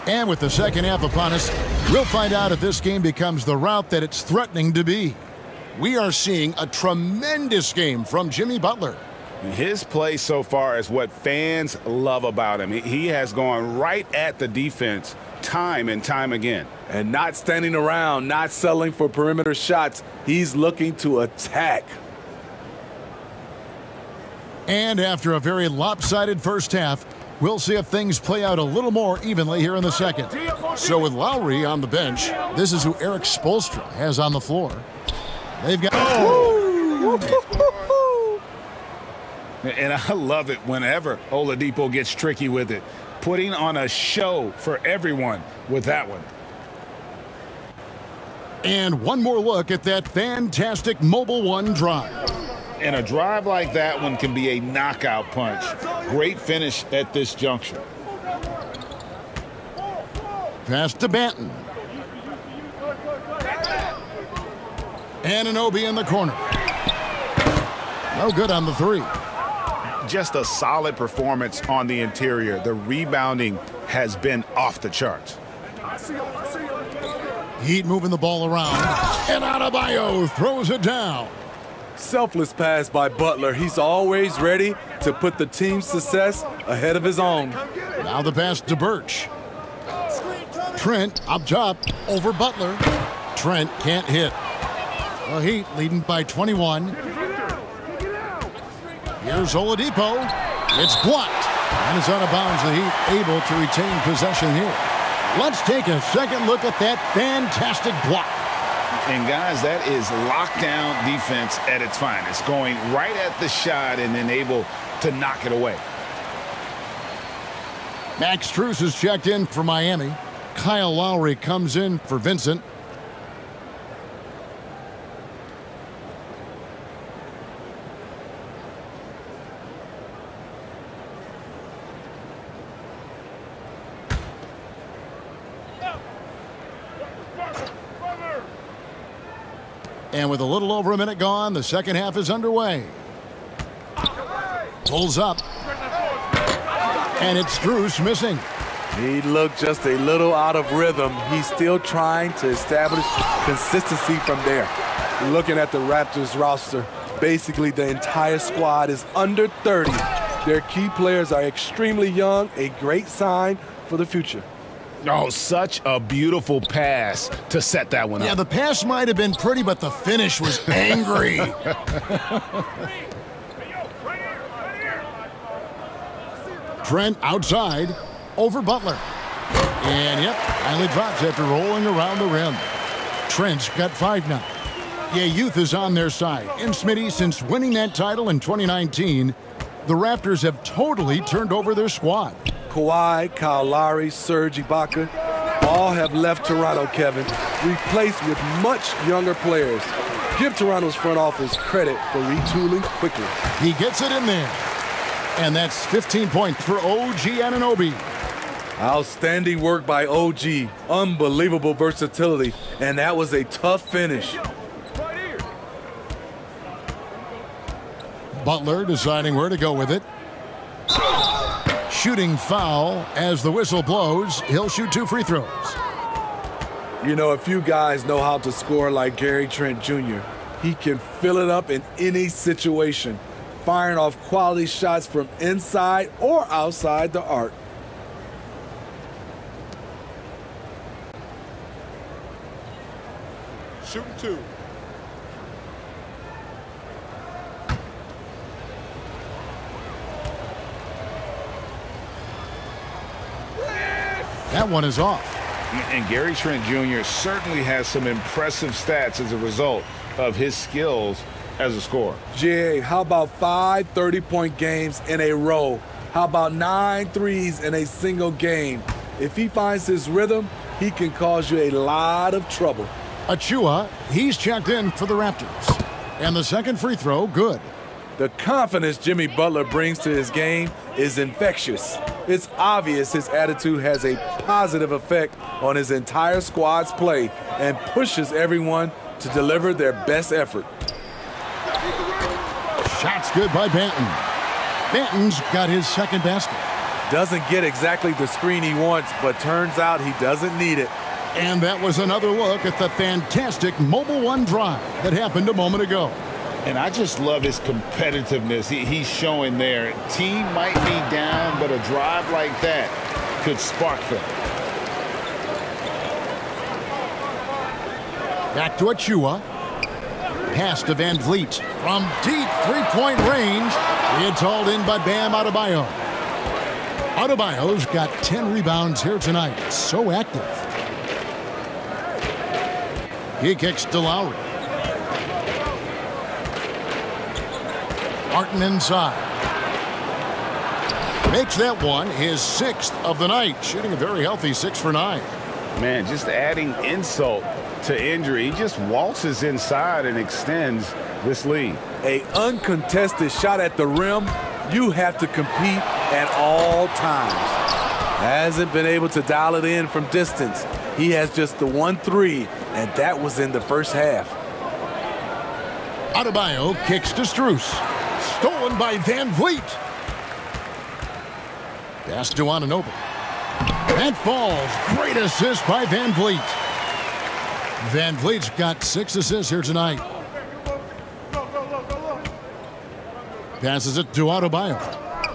Speaker 1: And with the second half upon us, we'll find out if this game becomes the route that it's threatening to be. We are seeing a tremendous game from Jimmy Butler.
Speaker 4: His play so far is what fans love about him. He has gone right at the defense time and time again.
Speaker 3: And not standing around, not settling for perimeter shots. He's looking to attack.
Speaker 1: And after a very lopsided first half, we'll see if things play out a little more evenly here in the second. So with Lowry on the bench, this is who Eric Spoelstra has on the floor. They've got...
Speaker 4: And I love it whenever Oladipo gets tricky with it. Putting on a show for everyone with that one.
Speaker 1: And one more look at that fantastic Mobile One drive.
Speaker 4: And a drive like that one can be a knockout punch. Great finish at this juncture.
Speaker 1: Pass to Banton. Anunoby in the corner. No good on the three.
Speaker 4: Just a solid performance on the interior. The rebounding has been off the charts.
Speaker 1: Heat moving the ball around. And Adebayo throws it down.
Speaker 3: Selfless pass by Butler. He's always ready to put the team's success ahead of his own.
Speaker 1: Now the pass to Birch. Trent up top over Butler. Trent can't hit. The Heat leading by 21. Here's Oladipo. It's blocked. And it's out of bounds. The Heat able to retain possession here. Let's take a second look at that fantastic block.
Speaker 4: And guys, that is lockdown defense at its finest. Going right at the shot and then able to knock it away.
Speaker 1: Max Strus is checked in for Miami. Kyle Lowry comes in for Vincent. And with a little over a minute gone, the second half is underway. Pulls up. And it's Strus missing.
Speaker 3: He looked just a little out of rhythm. He's still trying to establish consistency from there. Looking at the Raptors roster, basically the entire squad is under 30. Their key players are extremely young, a great sign for the future.
Speaker 4: Oh, such a beautiful pass to set that one up.
Speaker 1: Yeah, the pass might have been pretty, but the finish was angry. Trent outside over Butler. And, yep, finally drops after rolling around the rim. Trent's got 5 now. Yeah, youth is on their side. And Smitty, since winning that title in 2019, the Raptors have totally turned over their squad.
Speaker 3: Kawhi, Kyle Lowry, Serge Ibaka, all have left Toronto, Kevin, replaced with much younger players. Give Toronto's front office credit for retooling quickly.
Speaker 1: He gets it in there. And that's 15 points for OG Anunoby.
Speaker 3: Outstanding work by OG. Unbelievable versatility. And that was a tough finish.
Speaker 1: Butler deciding where to go with it. Shooting foul as the whistle blows. He'll shoot 2 free throws.
Speaker 3: You know, a few guys know how to score like Gary Trent Jr. He can fill it up in any situation, firing off quality shots from inside or outside the arc.
Speaker 5: Shooting 2.
Speaker 1: That one is off.
Speaker 4: And Gary Trent Jr. certainly has some impressive stats as a result of his skills as a scorer.
Speaker 3: Jay, how about 5 30-point games in a row? How about 9 threes in a single game? If he finds his rhythm, he can cause you a lot of trouble.
Speaker 1: Achua, he's checked in for the Raptors. And the second free throw, good.
Speaker 3: The confidence Jimmy Butler brings to his game is infectious. It's obvious his attitude has a positive effect on his entire squad's play and pushes everyone to deliver their best effort.
Speaker 1: Shot's good by Banton. Banton's got his second basket.
Speaker 3: Doesn't get exactly the screen he wants, but turns out he doesn't need it.
Speaker 1: And that was another look at the fantastic Mobile One drive that happened a moment ago.
Speaker 4: And I just love his competitiveness he's showing there. Team might be down, but a drive like that could spark them.
Speaker 1: Back to Achua. Pass to Van Vliet. From deep three-point range, it's hauled in by Bam Adebayo. Adebayo's got 10 rebounds here tonight. So active. He kicks to Lowry. Martin inside. Makes that one his 6th of the night, shooting a very healthy 6 for 9.
Speaker 4: Man, just adding insult to injury. He just waltzes inside and extends this lead.
Speaker 3: An uncontested shot at the rim, you have to compete at all times. Hasn't been able to dial it in from distance. He has just the 1 3, and that was in the first half.
Speaker 1: Adebayo kicks to Strus. Stolen by Van Vliet. Pass to Anunoby. That falls. Great assist by Van Vliet. Van Vliet's got 6 assists here tonight. Passes it to Adebayo.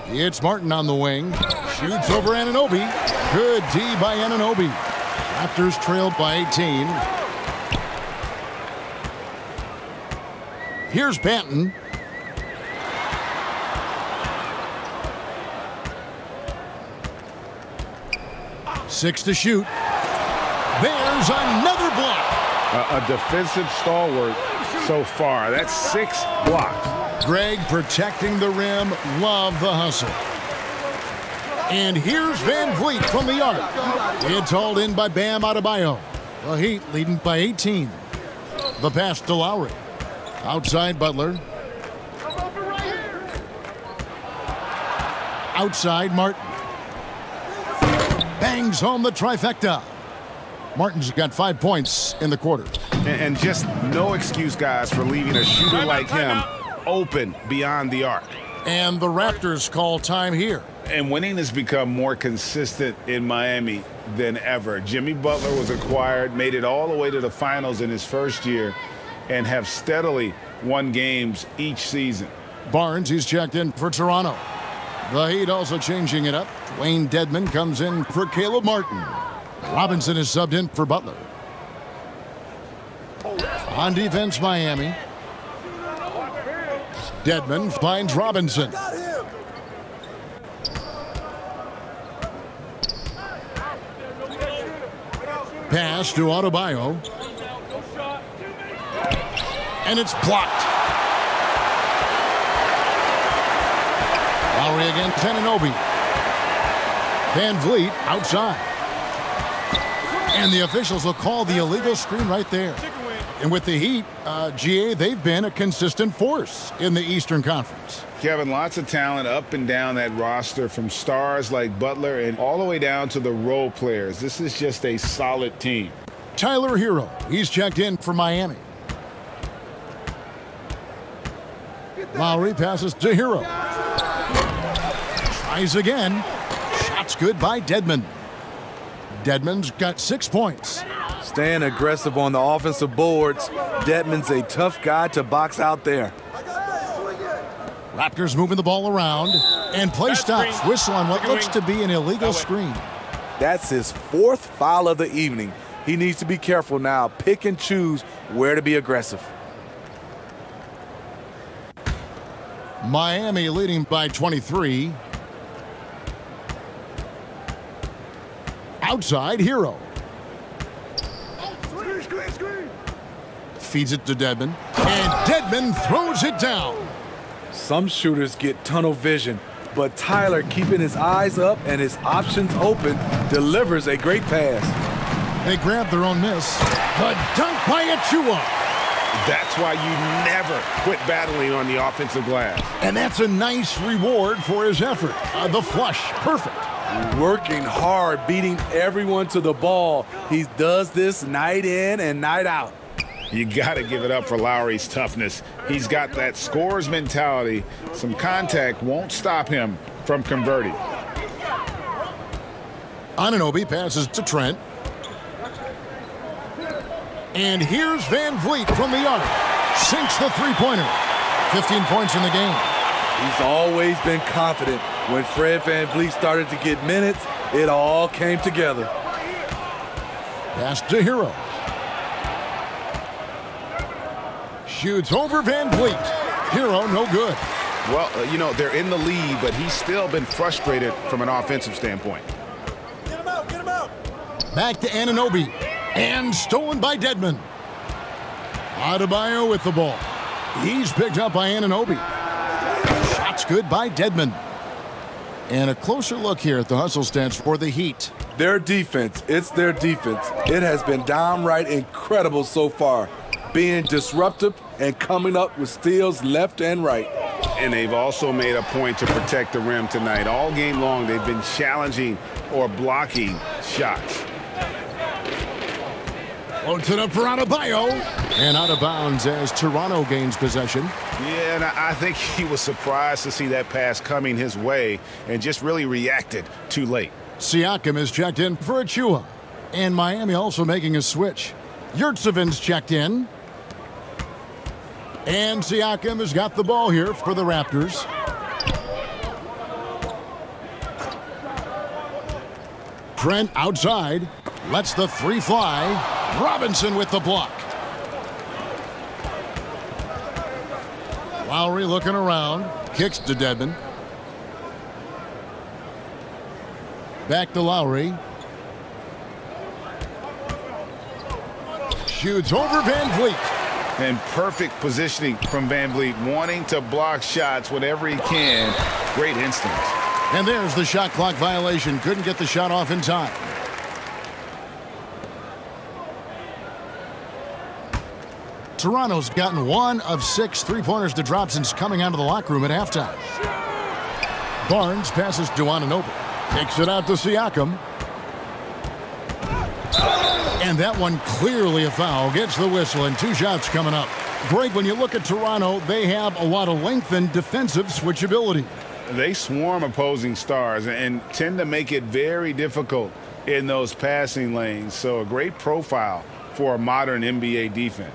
Speaker 1: It's Martin on the wing. Shoots over Anunoby. Good D by Anunoby. Raptors trailed by 18. Here's Banton. Six to shoot. There's another block.
Speaker 4: A defensive stalwart so far. That's 6 blocks.
Speaker 1: Greg protecting the rim. Love the hustle. And here's Van Vliet from the arc. It's hauled in by Bam Adebayo. The Heat leading by 18. The pass to Lowry. Outside Butler. Outside Martin. Bangs home the trifecta. Martin's got 5 points in the quarter.
Speaker 4: And just no excuse, guys, for leaving a shooter like him open beyond the arc.
Speaker 1: And the Raptors call time here.
Speaker 4: And winning has become more consistent in Miami than ever. Jimmy Butler was acquired, made it all the way to the finals in his first year, and have steadily won games each season.
Speaker 1: Barnes, he's checked in for Toronto. The Heat also changing it up. Dwayne Dedmon comes in for Caleb Martin. Robinson is subbed in for Butler. On defense, Miami. Dedmon finds Robinson. Pass to Adebayo. And it's blocked. Lowry against Anunoby. Van Vliet outside. And the officials will call the illegal screen right there. And with the Heat, GA, they've been a consistent force in the Eastern Conference.
Speaker 4: Kevin, lots of talent up and down that roster, from stars like Butler and all the way down to the role players. This is just a solid team.
Speaker 1: Tyler Hero, he's checked in for Miami. Lowry passes to Hero. Tries again. Shot's good by Dedmon. Dedmon's got 6 points.
Speaker 3: Staying aggressive on the offensive boards. Dedmon's a tough guy to box out there.
Speaker 1: Raptors moving the ball around, and play stops. Whistle on what looks to be an illegal screen.
Speaker 3: That's his 4th foul of the evening. He needs to be careful now. Pick and choose where to be aggressive.
Speaker 1: Miami leading by 23. Outside, Hero. Feeds it to Dedmon, and Dedmon throws it down.
Speaker 3: Some shooters get tunnel vision, but Tyler, keeping his eyes up and his options open, delivers a great pass.
Speaker 1: They grab their own miss. The dunk by Achua.
Speaker 4: That's why you never quit battling on the offensive glass.
Speaker 1: And that's a nice reward for his effort. The flush, perfect.
Speaker 3: Working hard, beating everyone to the ball. He does this night in and night out.
Speaker 4: You got to give it up for Lowry's toughness. He's got that scorer's mentality. Some contact won't stop him from converting.
Speaker 1: Anunoby passes to Trent. And here's Van Vliet from the arc. Sinks the three-pointer. 15 points in the game.
Speaker 3: He's always been confident. When Fred Van Vliet started to get minutes, it all came together.
Speaker 1: Pass to Hero. Shoots over Van Vliet. Hero, no good.
Speaker 4: Well, you know, they're in the lead, but he's still been frustrated from an offensive standpoint.
Speaker 8: Get him out, get him out.
Speaker 1: Back to Anunoby. And stolen by Dedmon. Adebayo with the ball. He's picked up by Anunoby. Shot's good by Dedmon. And a closer look here at the hustle stats for the Heat.
Speaker 3: Their defense, it's their defense. It has been downright incredible so far, being disruptive and coming up with steals left and right.
Speaker 4: And they've also made a point to protect the rim tonight. All game long, they've been challenging or blocking shots.
Speaker 1: Floats it up for Adebayo. And out of bounds as Toronto gains possession.
Speaker 4: Yeah, and I think he was surprised to see that pass coming his way and just really reacted too late.
Speaker 1: Siakam is checked in for Achua. And Miami also making a switch. Yurtsevic's checked in. And Siakam has got the ball here for the Raptors. Trent outside. Lets the three fly. Robinson with the block. Lowry looking around. Kicks to Dedmon. Back to Lowry. Shoots over Van Vliet.
Speaker 4: And perfect positioning from Van Vliet, wanting to block shots whenever he can. Great instinct.
Speaker 1: And there's the shot clock violation. Couldn't get the shot off in time. Toronto's gotten 1 of 6 three-pointers to drop since coming out of the locker room at halftime. Barnes passes to Anunoby. Takes it out to Siakam. And that one clearly a foul. Gets the whistle, and 2 shots coming up. Greg, when you look at Toronto, they have a lot of length and defensive switchability.
Speaker 4: They swarm opposing stars and tend to make it very difficult in those passing lanes. So a great profile for a modern NBA defense.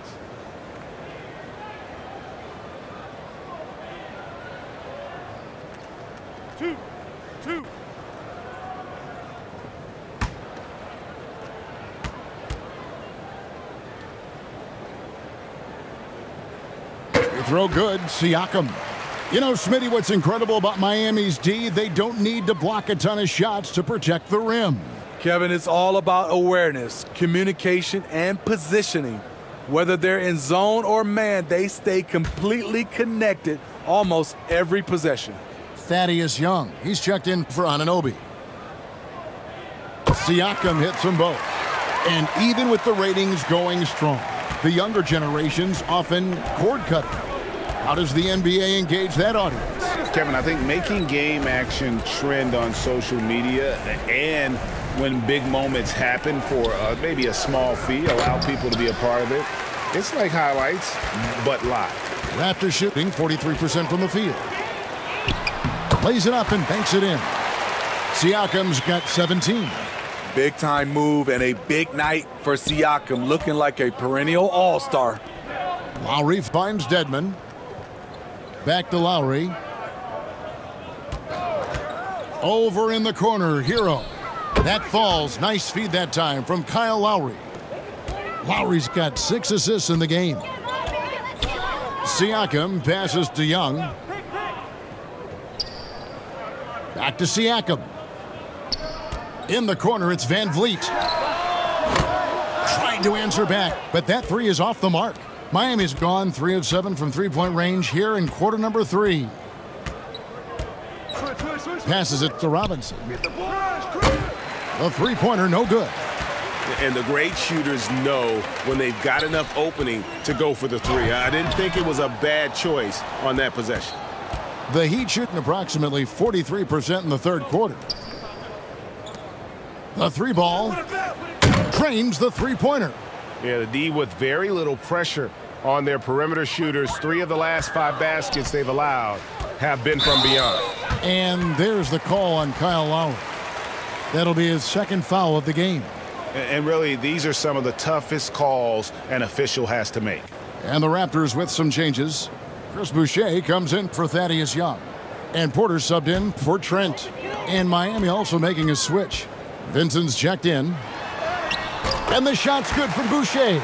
Speaker 1: throw good. Siakam. You know, Smitty, what's incredible about Miami's D, they don't need to block a ton of shots to protect the rim.
Speaker 3: Kevin, it's all about awareness, communication, and positioning. Whether they're in zone or man, they stay completely connected almost every possession.
Speaker 1: Thaddeus Young, he's checked in for Anunoby. Siakam hits them both. And even with the ratings going strong, the younger generations often cord cutting. How does the NBA engage that audience?
Speaker 4: Kevin, I think making game action trend on social media and when big moments happen for maybe a small fee, allow people to be a part of it. It's like highlights, but live.
Speaker 1: Raptors shooting 43% from the field. Plays it up and banks it in. Siakam's got 17.
Speaker 3: Big time move and a big night for Siakam, looking like a perennial all-star.
Speaker 1: Lowry finds Dedmon. Back to Lowry. Over in the corner, Hero. That falls. Nice feed that time from Kyle Lowry. Lowry's got 6 assists in the game. Siakam passes to Young. Back to Siakam. In the corner, it's Van Vliet. Trying to answer back, but that three is off the mark. Miami's gone 3 of 7 from three-point range here in quarter number 3. Passes it to Robinson. The three-pointer, no good.
Speaker 5: And the great shooters know when they've got enough opening to go for the three. I didn't think it was a bad choice on that possession.
Speaker 1: The Heat shooting approximately 43% in the third quarter. The three ball drains the three-pointer.
Speaker 5: Yeah, the D with very little pressure on their perimeter shooters. 3 of the last 5 baskets they've allowed have been from beyond.
Speaker 1: And there's the call on Kyle Lowry. That'll be his second foul of the game.
Speaker 4: And really, these are some of the toughest calls an official has to make.
Speaker 1: And the Raptors with some changes. Chris Boucher comes in for Thaddeus Young. And Porter subbed in for Trent. And Miami also making a switch. Vincent's checked in. And the shot's good from Boucher.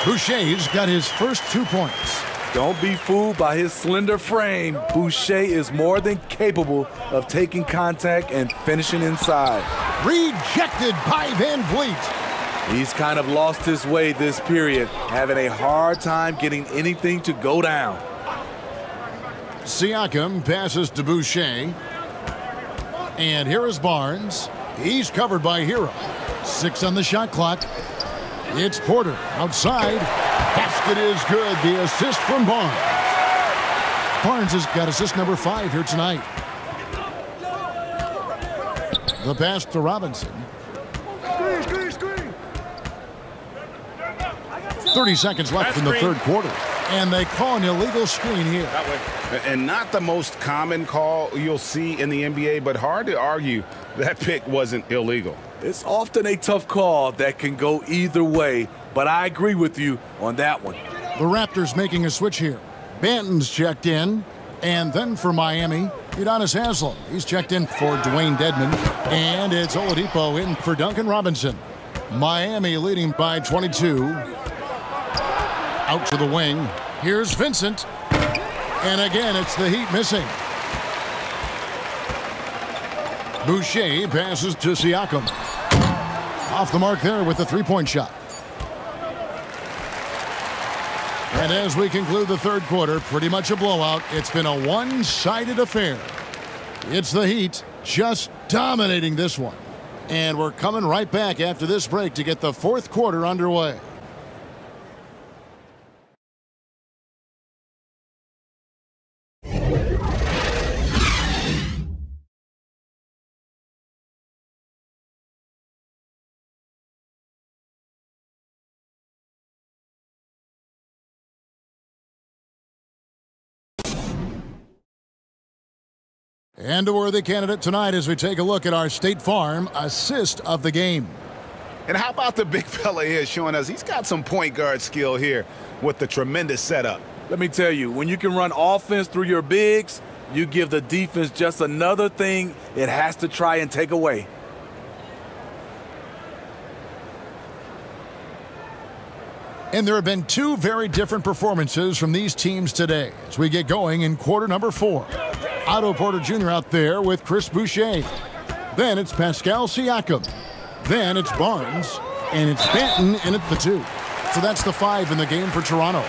Speaker 1: Boucher's got his first 2 points.
Speaker 3: Don't be fooled by his slender frame. Boucher is more than capable of taking contact and finishing inside.
Speaker 1: Rejected by Van Vliet.
Speaker 3: He's kind of lost his way this period, having a hard time getting anything to go down.
Speaker 1: Siakam passes to Boucher. And here is Barnes. He's covered by Hero. 6 on the shot clock. It's Porter outside. Basket is good. The assist from Barnes. Barnes has got assist number 5 here tonight. The pass to Robinson. 30 seconds left in the third quarter. And they call an illegal screen here.
Speaker 4: And not the most common call you'll see in the NBA, but hard to argue that pick wasn't illegal.
Speaker 3: It's often a tough call that can go either way, but I agree with you on that one.
Speaker 1: The Raptors making a switch here. Banton's checked in. And then for Miami, Udonis Haslem. He's checked in for Dwayne Dedmon. And it's Oladipo in for Duncan Robinson. Miami leading by 22. Out to the wing. Here's Vincent. And again, it's the Heat missing. Boucher passes to Siakam. Off the mark there with the three-point shot. And as we conclude the third quarter, pretty much a blowout. It's been a one-sided affair. It's the Heat just dominating this one. And we're coming right back after this break to get the fourth quarter underway. And a worthy candidate tonight as we take a look at our State Farm assist of the game.
Speaker 4: And how about the big fella here showing us he's got some point guard skill here with the tremendous setup.
Speaker 3: Let me tell you, when you can run offense through your bigs, you give the defense just another thing it has to try and take away.
Speaker 1: And there have been two very different performances from these teams today as we get going in quarter number 4. Otto Porter Jr. out there with Chris Boucher. Then it's Pascal Siakam. Then it's Barnes. And it's Banton in at the 2. So that's the 5 in the game for Toronto.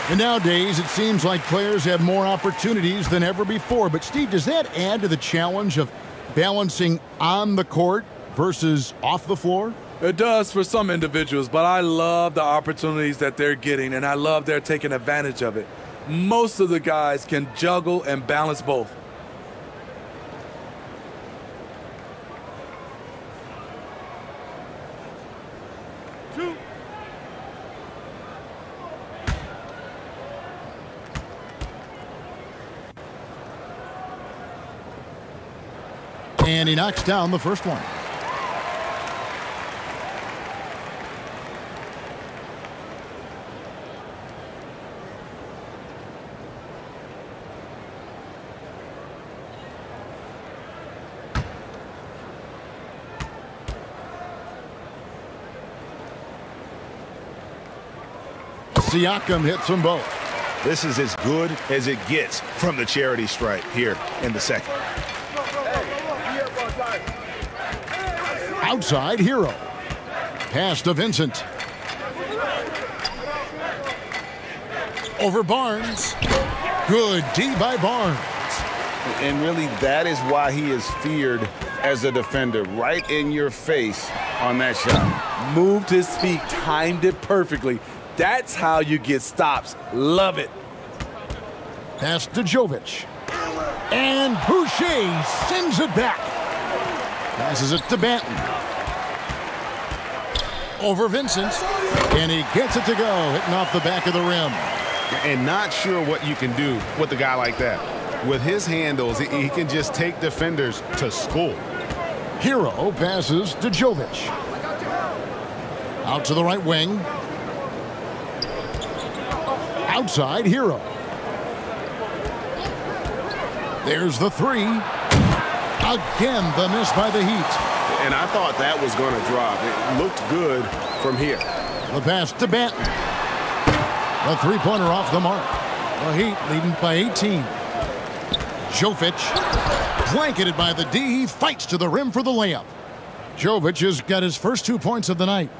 Speaker 1: And nowadays, it seems like players have more opportunities than ever before. But, Steve, does that add to the challenge of balancing on the court versus off the floor?
Speaker 3: It does for some individuals, but I love the opportunities that they're getting, and I love they're taking advantage of it. Most of the guys can juggle and balance both.
Speaker 1: And he knocks down the first one. Siakam hits them both.
Speaker 4: This is as good as it gets from the charity stripe here in the second.
Speaker 1: Outside Hero. Pass to Vincent. Over Barnes. Good D by Barnes.
Speaker 4: And really, that is why he is feared as a defender. Right in your face on that shot.
Speaker 3: Moved his feet, timed it perfectly. That's how you get stops. Love it.
Speaker 1: Pass to Jovic. And Boucher sends it back. Passes it to Banton. Over Vincent. And he gets it to go, hitting off the back of the rim.
Speaker 4: And not sure what you can do with a guy like that. With his handles, he can just take defenders to school.
Speaker 1: Hero passes to Jovic. Out to the right wing. Outside Hero. There's the 3. Again, the miss by the Heat.
Speaker 5: And I thought that was going to drop. It looked good from here.
Speaker 1: The pass to Banton. The three-pointer off the mark. The Heat leading by 18. Jovic, blanketed by the D. He fights to the rim for the layup. Jovic has got his first 2 points of the night.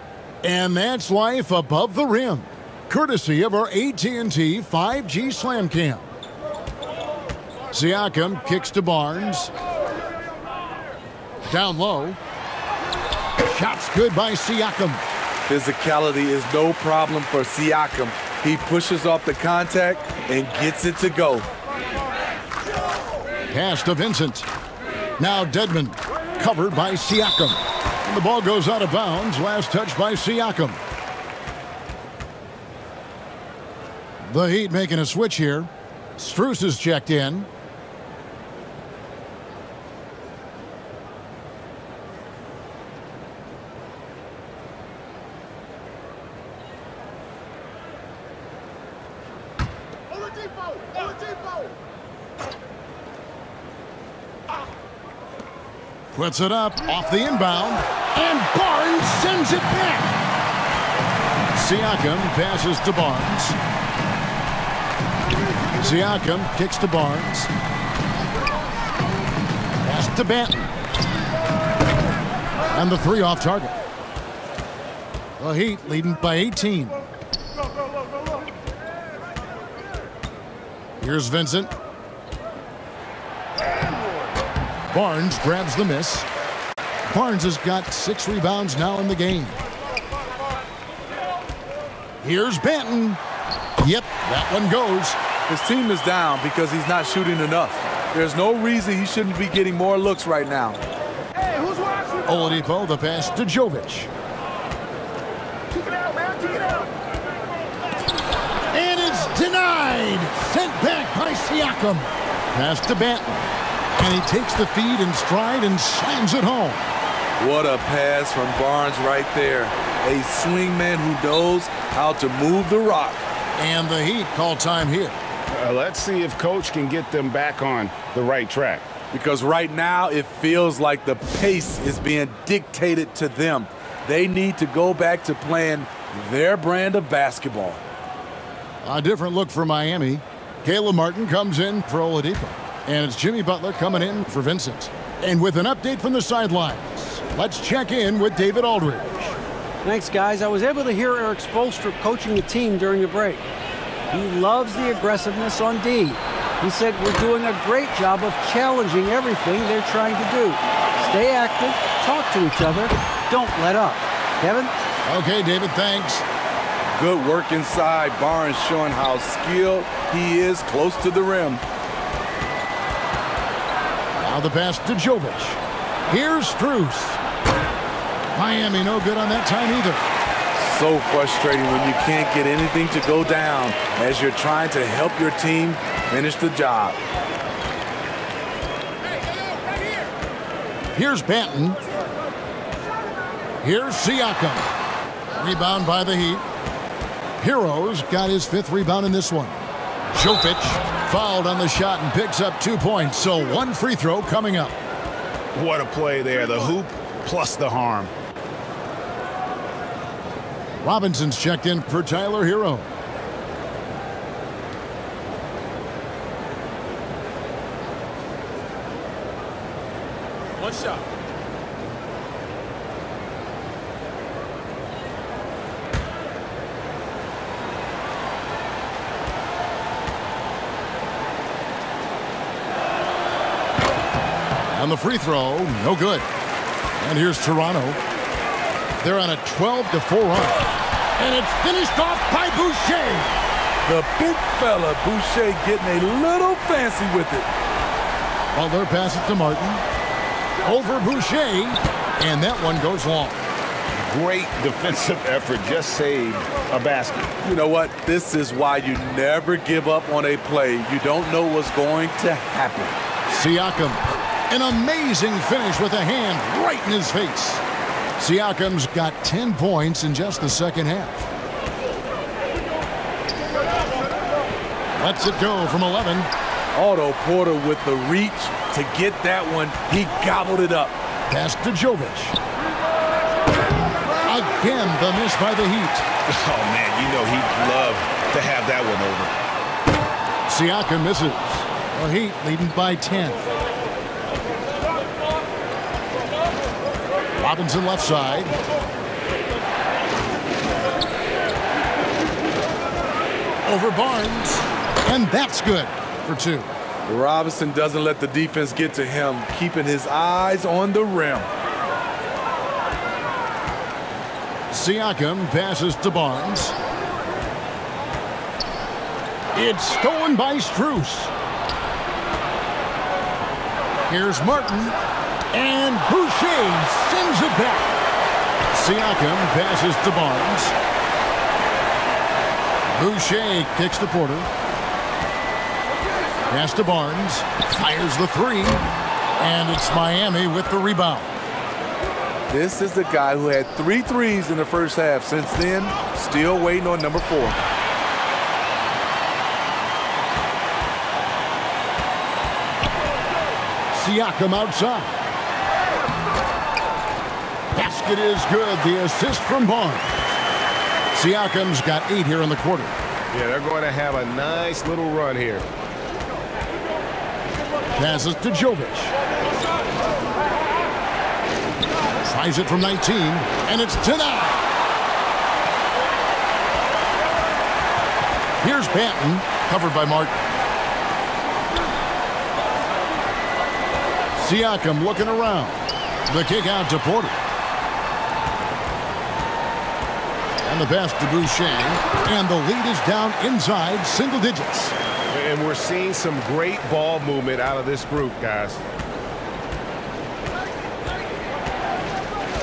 Speaker 1: And that's life above the rim, courtesy of our AT&T 5G Slam Cam. Siakam kicks to Barnes. Down low. Shots good by Siakam.
Speaker 3: Physicality is no problem for Siakam. He pushes off the contact and gets it to go.
Speaker 1: Pass to Vincent. Now Dedmon, covered by Siakam. And the ball goes out of bounds. Last touch by Siakam. The Heat making a switch here. Strus is checked in. Puts it up off the inbound, and Barnes sends it back. Siakam passes to Barnes. Siakam kicks to Barnes. Pass to Banton. And the 3 off target. The Heat leading by 18. Here's Vincent. Barnes grabs the miss. Barnes has got 6 rebounds now in the game. Here's Banton. Yep, that one goes.
Speaker 3: His team is down because he's not shooting enough. There's no reason he shouldn't be getting more looks right now.
Speaker 10: Hey, who's watching?
Speaker 1: Oladipo, the pass to Jovic.
Speaker 10: Kick it out, man. Kick it out.
Speaker 1: And it's denied. Sent back by Siakam. Pass to Banton. And he takes the feed in stride and slams it home.
Speaker 3: What a pass from Barnes right there. A swingman who knows how to move the rock.
Speaker 1: And the Heat call time here.
Speaker 4: Let's see if Coach can get them back on the right track.
Speaker 3: Because right now it feels like the pace is being dictated to them. They need to go back to playing their brand of basketball.
Speaker 1: A different look for Miami. Caleb Martin comes in for Oladipo. And it's Jimmy Butler coming in for Vincent. And with an update from the sidelines, let's check in with David Aldridge.
Speaker 2: Thanks, guys. I was able to hear Eric Spoelstra coaching the team during the break. He loves the aggressiveness on D. He said we're doing a great job of challenging everything they're trying to do. Stay active, talk to each other, don't let up. Kevin?
Speaker 1: Okay, David, thanks.
Speaker 3: Good work inside. Barnes showing how skilled he is close to the rim.
Speaker 1: Now the pass to Jovic. Here's Strus. Miami no good on that time either.
Speaker 3: So frustrating when you can't get anything to go down as you're trying to help your team finish the job.
Speaker 1: Here's Banton. Here's Siakam. Rebound by the Heat. Hero's got his 5th rebound in this one. Jovic fouled on the shot and picks up 2 points, so 1 free throw coming up.
Speaker 4: What a play there. The hoop plus the harm.
Speaker 1: Robinson's checked in for Tyler Hero.
Speaker 5: One shot.
Speaker 1: On the free throw, no good. And here's Toronto. They're on a 12-4 run. And it's finished off by Boucher.
Speaker 3: The big fella, Boucher, getting a little fancy with it.
Speaker 1: Butler passes to Martin. Over Boucher. And that one goes long.
Speaker 4: Great defensive effort. Just saved a basket.
Speaker 3: You know what? This is why you never give up on a play. You don't know what's going to happen.
Speaker 1: Siakam. An amazing finish with a hand right in his face. Siakam's got 10 points in just the second half. Lets it go from 11.
Speaker 3: Otto Porter with the reach to get that one. He gobbled it up.
Speaker 1: Pass to Jovic. Again, the miss by the Heat.
Speaker 4: Oh, man, you know he'd love to have that one over.
Speaker 1: Siakam misses. The Heat leading by 10. Robinson left side. Over Barnes. And that's good for 2.
Speaker 3: Robinson doesn't let the defense get to him, keeping his eyes on the rim.
Speaker 1: Siakam passes to Barnes. It's stolen by Strus. Here's Martin. And Boucher sends it back. Siakam passes to Barnes. Boucher kicks to Porter. Pass to Barnes. Fires the 3. And it's Miami with the rebound.
Speaker 3: This is the guy who had 3 threes in the first half. Since then, still waiting on number 4.
Speaker 1: Siakam outside. Basket is good. The assist from Barnes. Siakam's got 8 here in the quarter.
Speaker 5: Yeah, they're going to have a nice little run here.
Speaker 1: Passes to Jovic. Tries it from 19, and it's denied. Here's Banton, covered by Martin. Siakam looking around. The kick out to Porter. And the pass to Boucher. And the lead is down inside single digits.
Speaker 5: And we're seeing some great ball movement out of this group, guys.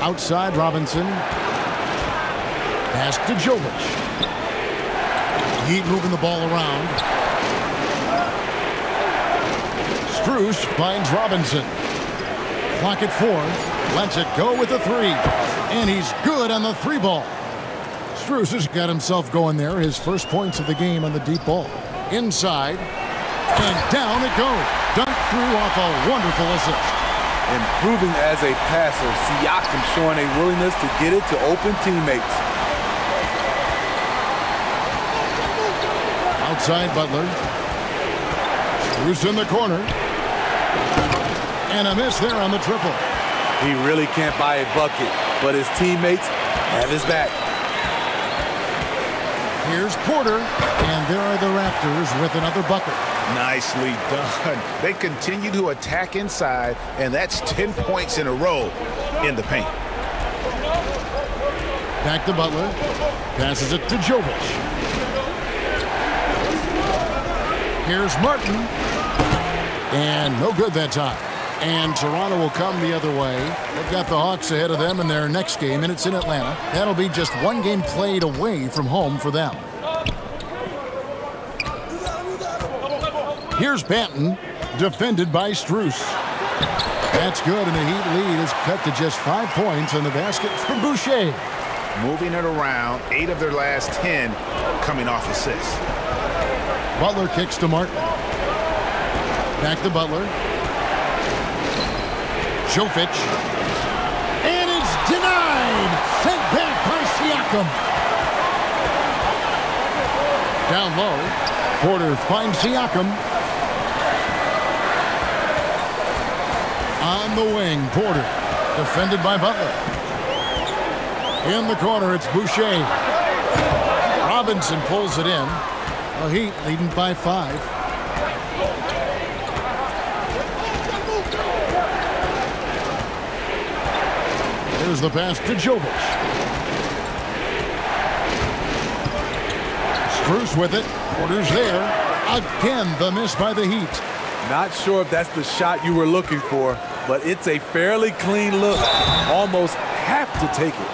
Speaker 1: Outside Robinson. Pass to Jovic. Heat moving the ball around. Strus finds Robinson. Clock at 4. Lets it go with the 3. And he's good on the 3 ball. Strus has got himself going there. His first points of the game on the deep ball. Inside. And down it goes. Dunked through off a wonderful assist.
Speaker 3: Improving as a passer, Siakam showing a willingness to get it to open teammates.
Speaker 1: Outside Butler. Strus in the corner. And a miss there on the triple.
Speaker 3: He really can't buy a bucket, but his teammates have his back.
Speaker 1: Here's Porter, and there are the Raptors with another bucket.
Speaker 4: Nicely done. They continue to attack inside, and that's 10 points in a row in the paint.
Speaker 1: Back to Butler. Passes it to Jovic. Here's Martin. And no good that time. And Toronto will come the other way. They've got the Hawks ahead of them in their next game, and it's in Atlanta. That'll be just one game played away from home for them. Here's Banton, defended by Strus. That's good, and the Heat lead is cut to just 5 points on the basket for Boucher.
Speaker 4: Moving it around, 8 of their last 10 coming off assists.
Speaker 1: Butler kicks to Martin. Back to Butler. Jovic. And it's denied. Sent back by Siakam. Down low. Porter finds Siakam. On the wing, Porter. Defended by Butler. In the corner, it's Boucher. Robinson pulls it in. The Heat leading by 5. Here's the pass to Jovic. Strus with it. Porter's there. Again, the miss by the Heat.
Speaker 3: Not sure if that's the shot you were looking for, but it's a fairly clean look. Almost have to take it.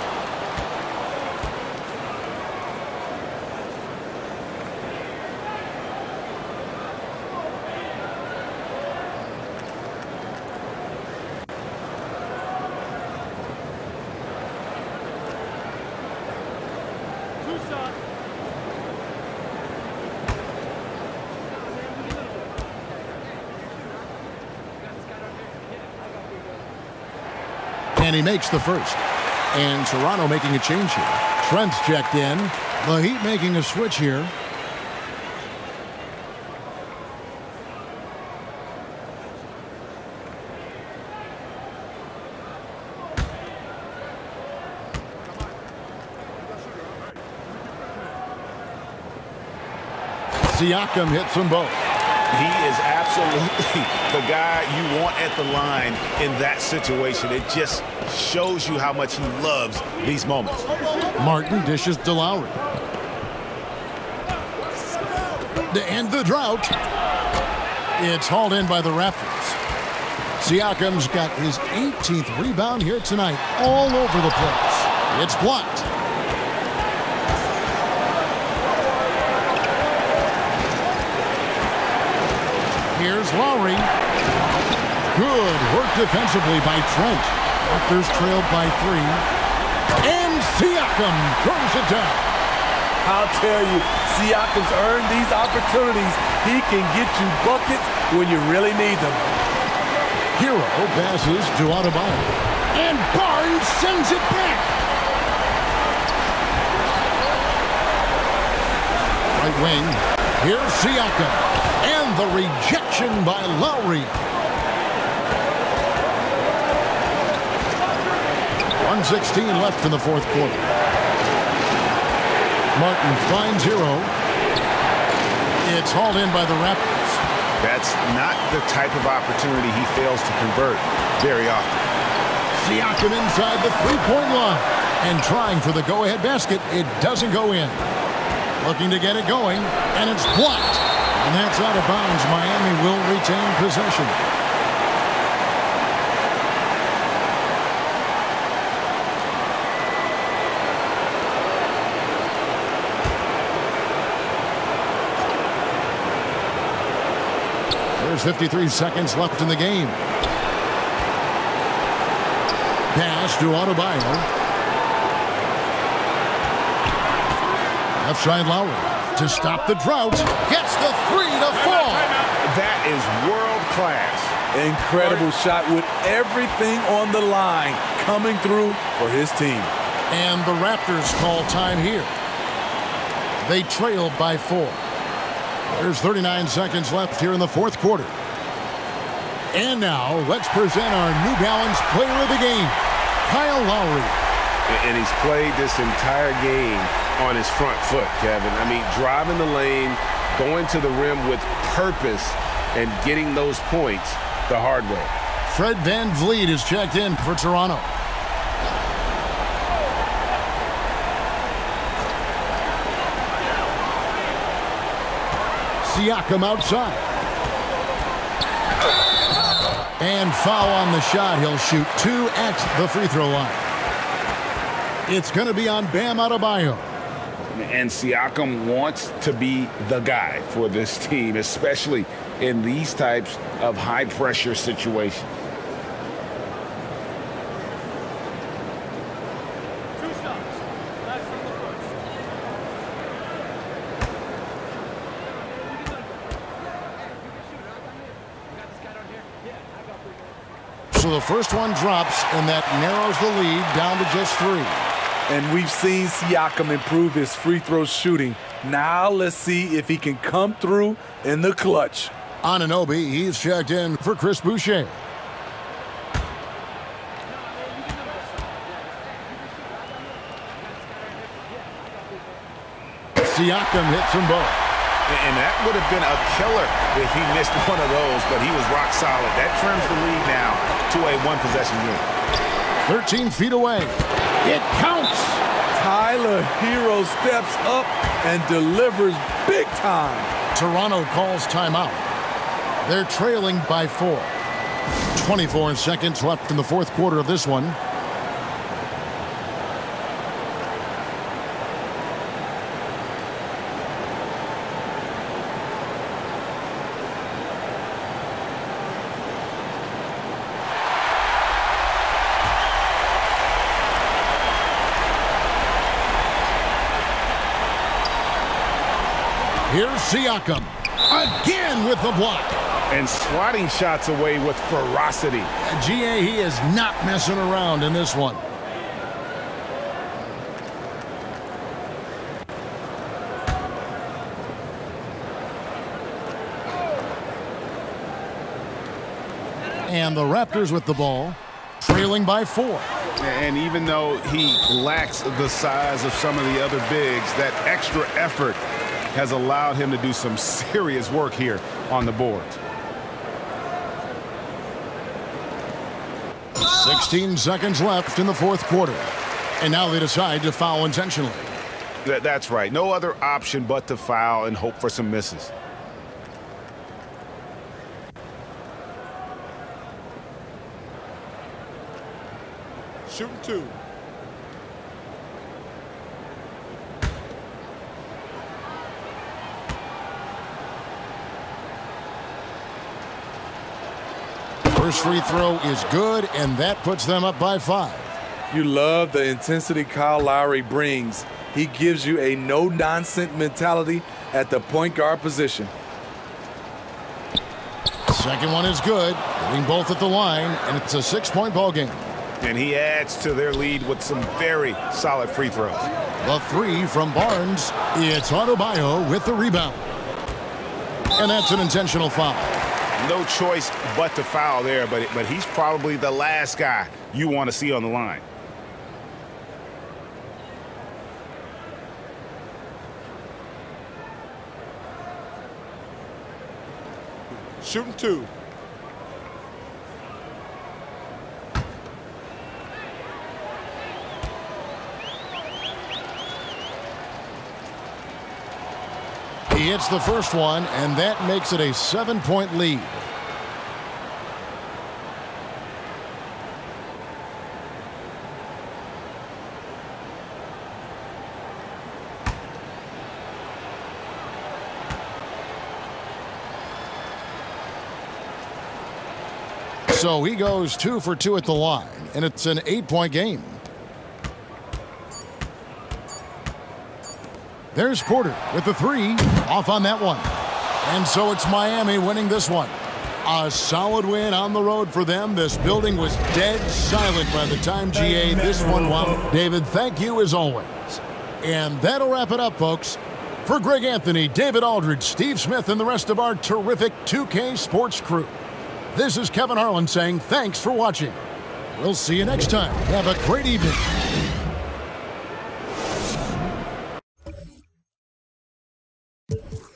Speaker 1: And he makes the first. And Toronto making a change here. Trent's checked in. The Heat making a switch here. Siakam hits them both.
Speaker 4: He is absolutely the guy you want at the line in that situation. It just shows you how much he loves these moments.
Speaker 1: Martin dishes to Lowry. To end the drought, it's hauled in by the Raptors. Siakam's got his 18th rebound here tonight, all over the place. It's blocked. Here's Lowry. Good work defensively by Trent. Raptors trailed by 3. And Siakam throws it down.
Speaker 3: I'll tell you, Siakam's earned these opportunities. He can get you buckets when you really need them.
Speaker 1: Hero passes to Adebayo. And Barnes sends it back. Right wing. Here's Siakam. And the rejection by Lowry. 1:16 left in the fourth quarter. Martin finds Hero. It's hauled in by the Raptors.
Speaker 4: That's not the type of opportunity he fails to convert very often.
Speaker 1: Siakam inside the three-point line. And trying for the go-ahead basket. It doesn't go in. Looking to get it going. And it's blocked. And that's out of bounds. Miami will retain possession. There's 53 seconds left in the game. Pass to Adebayo. Left side Lowry. To stop the drought, gets the 3 to fall.
Speaker 4: That is world class.
Speaker 3: Incredible shot with everything on the line coming through for his team.
Speaker 1: And the Raptors call time here. They trail by 4. There's 39 seconds left here in the fourth quarter. And now let's present our New Balance Player of the Game, Kyle Lowry.
Speaker 5: And he's played this entire game on his front foot, Kevin. I mean, driving the lane, going to the rim with purpose, and getting those points the hard way.
Speaker 1: Fred VanVleet is checked in for Toronto. Siakam outside. And foul on the shot. He'll shoot 2 at the free throw line. It's going to be on Bam Adebayo.
Speaker 4: And Siakam wants to be the guy for this team, especially in these types of high-pressure situations.
Speaker 1: So the first one drops, and that narrows the lead down to just 3.
Speaker 3: And we've seen Siakam improve his free throw shooting. Now let's see if he can come through in the clutch.
Speaker 1: Anunoby, he's checked in for Chris Boucher. Siakam hits them both.
Speaker 4: And that would have been a killer if he missed one of those, but he was rock solid. That trims the lead now to a one-possession game.
Speaker 1: 13 feet away. It counts.
Speaker 3: Tyler Hero steps up and delivers big time.
Speaker 1: Toronto calls timeout. They're trailing by 4. 24 seconds left in the fourth quarter of this one. Here's Siakam, again with the block.
Speaker 4: And swatting shots away with ferocity.
Speaker 1: GA, he is not messing around in this one. And the Raptors with the ball, trailing by 4.
Speaker 4: And even though he lacks the size of some of the other bigs, that extra effort has allowed him to do some serious work here on the board.
Speaker 1: 16 seconds left in the fourth quarter. And now they decide to foul intentionally.
Speaker 4: That's right. No other option but to foul and hope for some misses.
Speaker 7: Shooting 2.
Speaker 1: First free throw is good, and that puts them up by 5.
Speaker 3: You love the intensity Kyle Lowry brings. He gives you a no-nonsense mentality at the point guard position.
Speaker 1: Second one is good, getting both at the line, and it's a 6-point ball game.
Speaker 4: And he adds to their lead with some very solid free throws.
Speaker 1: The 3 from Barnes. It's Adebayo with the rebound. And that's an intentional foul.
Speaker 4: No choice but to foul there, but he's probably the last guy you want to see on the line.
Speaker 7: Shooting 2.
Speaker 1: He hits the first one, and that makes it a 7-point lead. So he goes 2 for 2 at the line, and it's an 8-point game. There's Porter with the 3, off on that one. And so it's Miami winning this one. A solid win on the road for them. This building was dead silent by the time GA this one won. David, thank you as always. And that'll wrap it up, folks. For Greg Anthony, David Aldridge, Steve Smith, and the rest of our terrific 2K Sports crew, this is Kevin Harlan saying thanks for watching. We'll see you next time. Have a great evening.
Speaker 6: You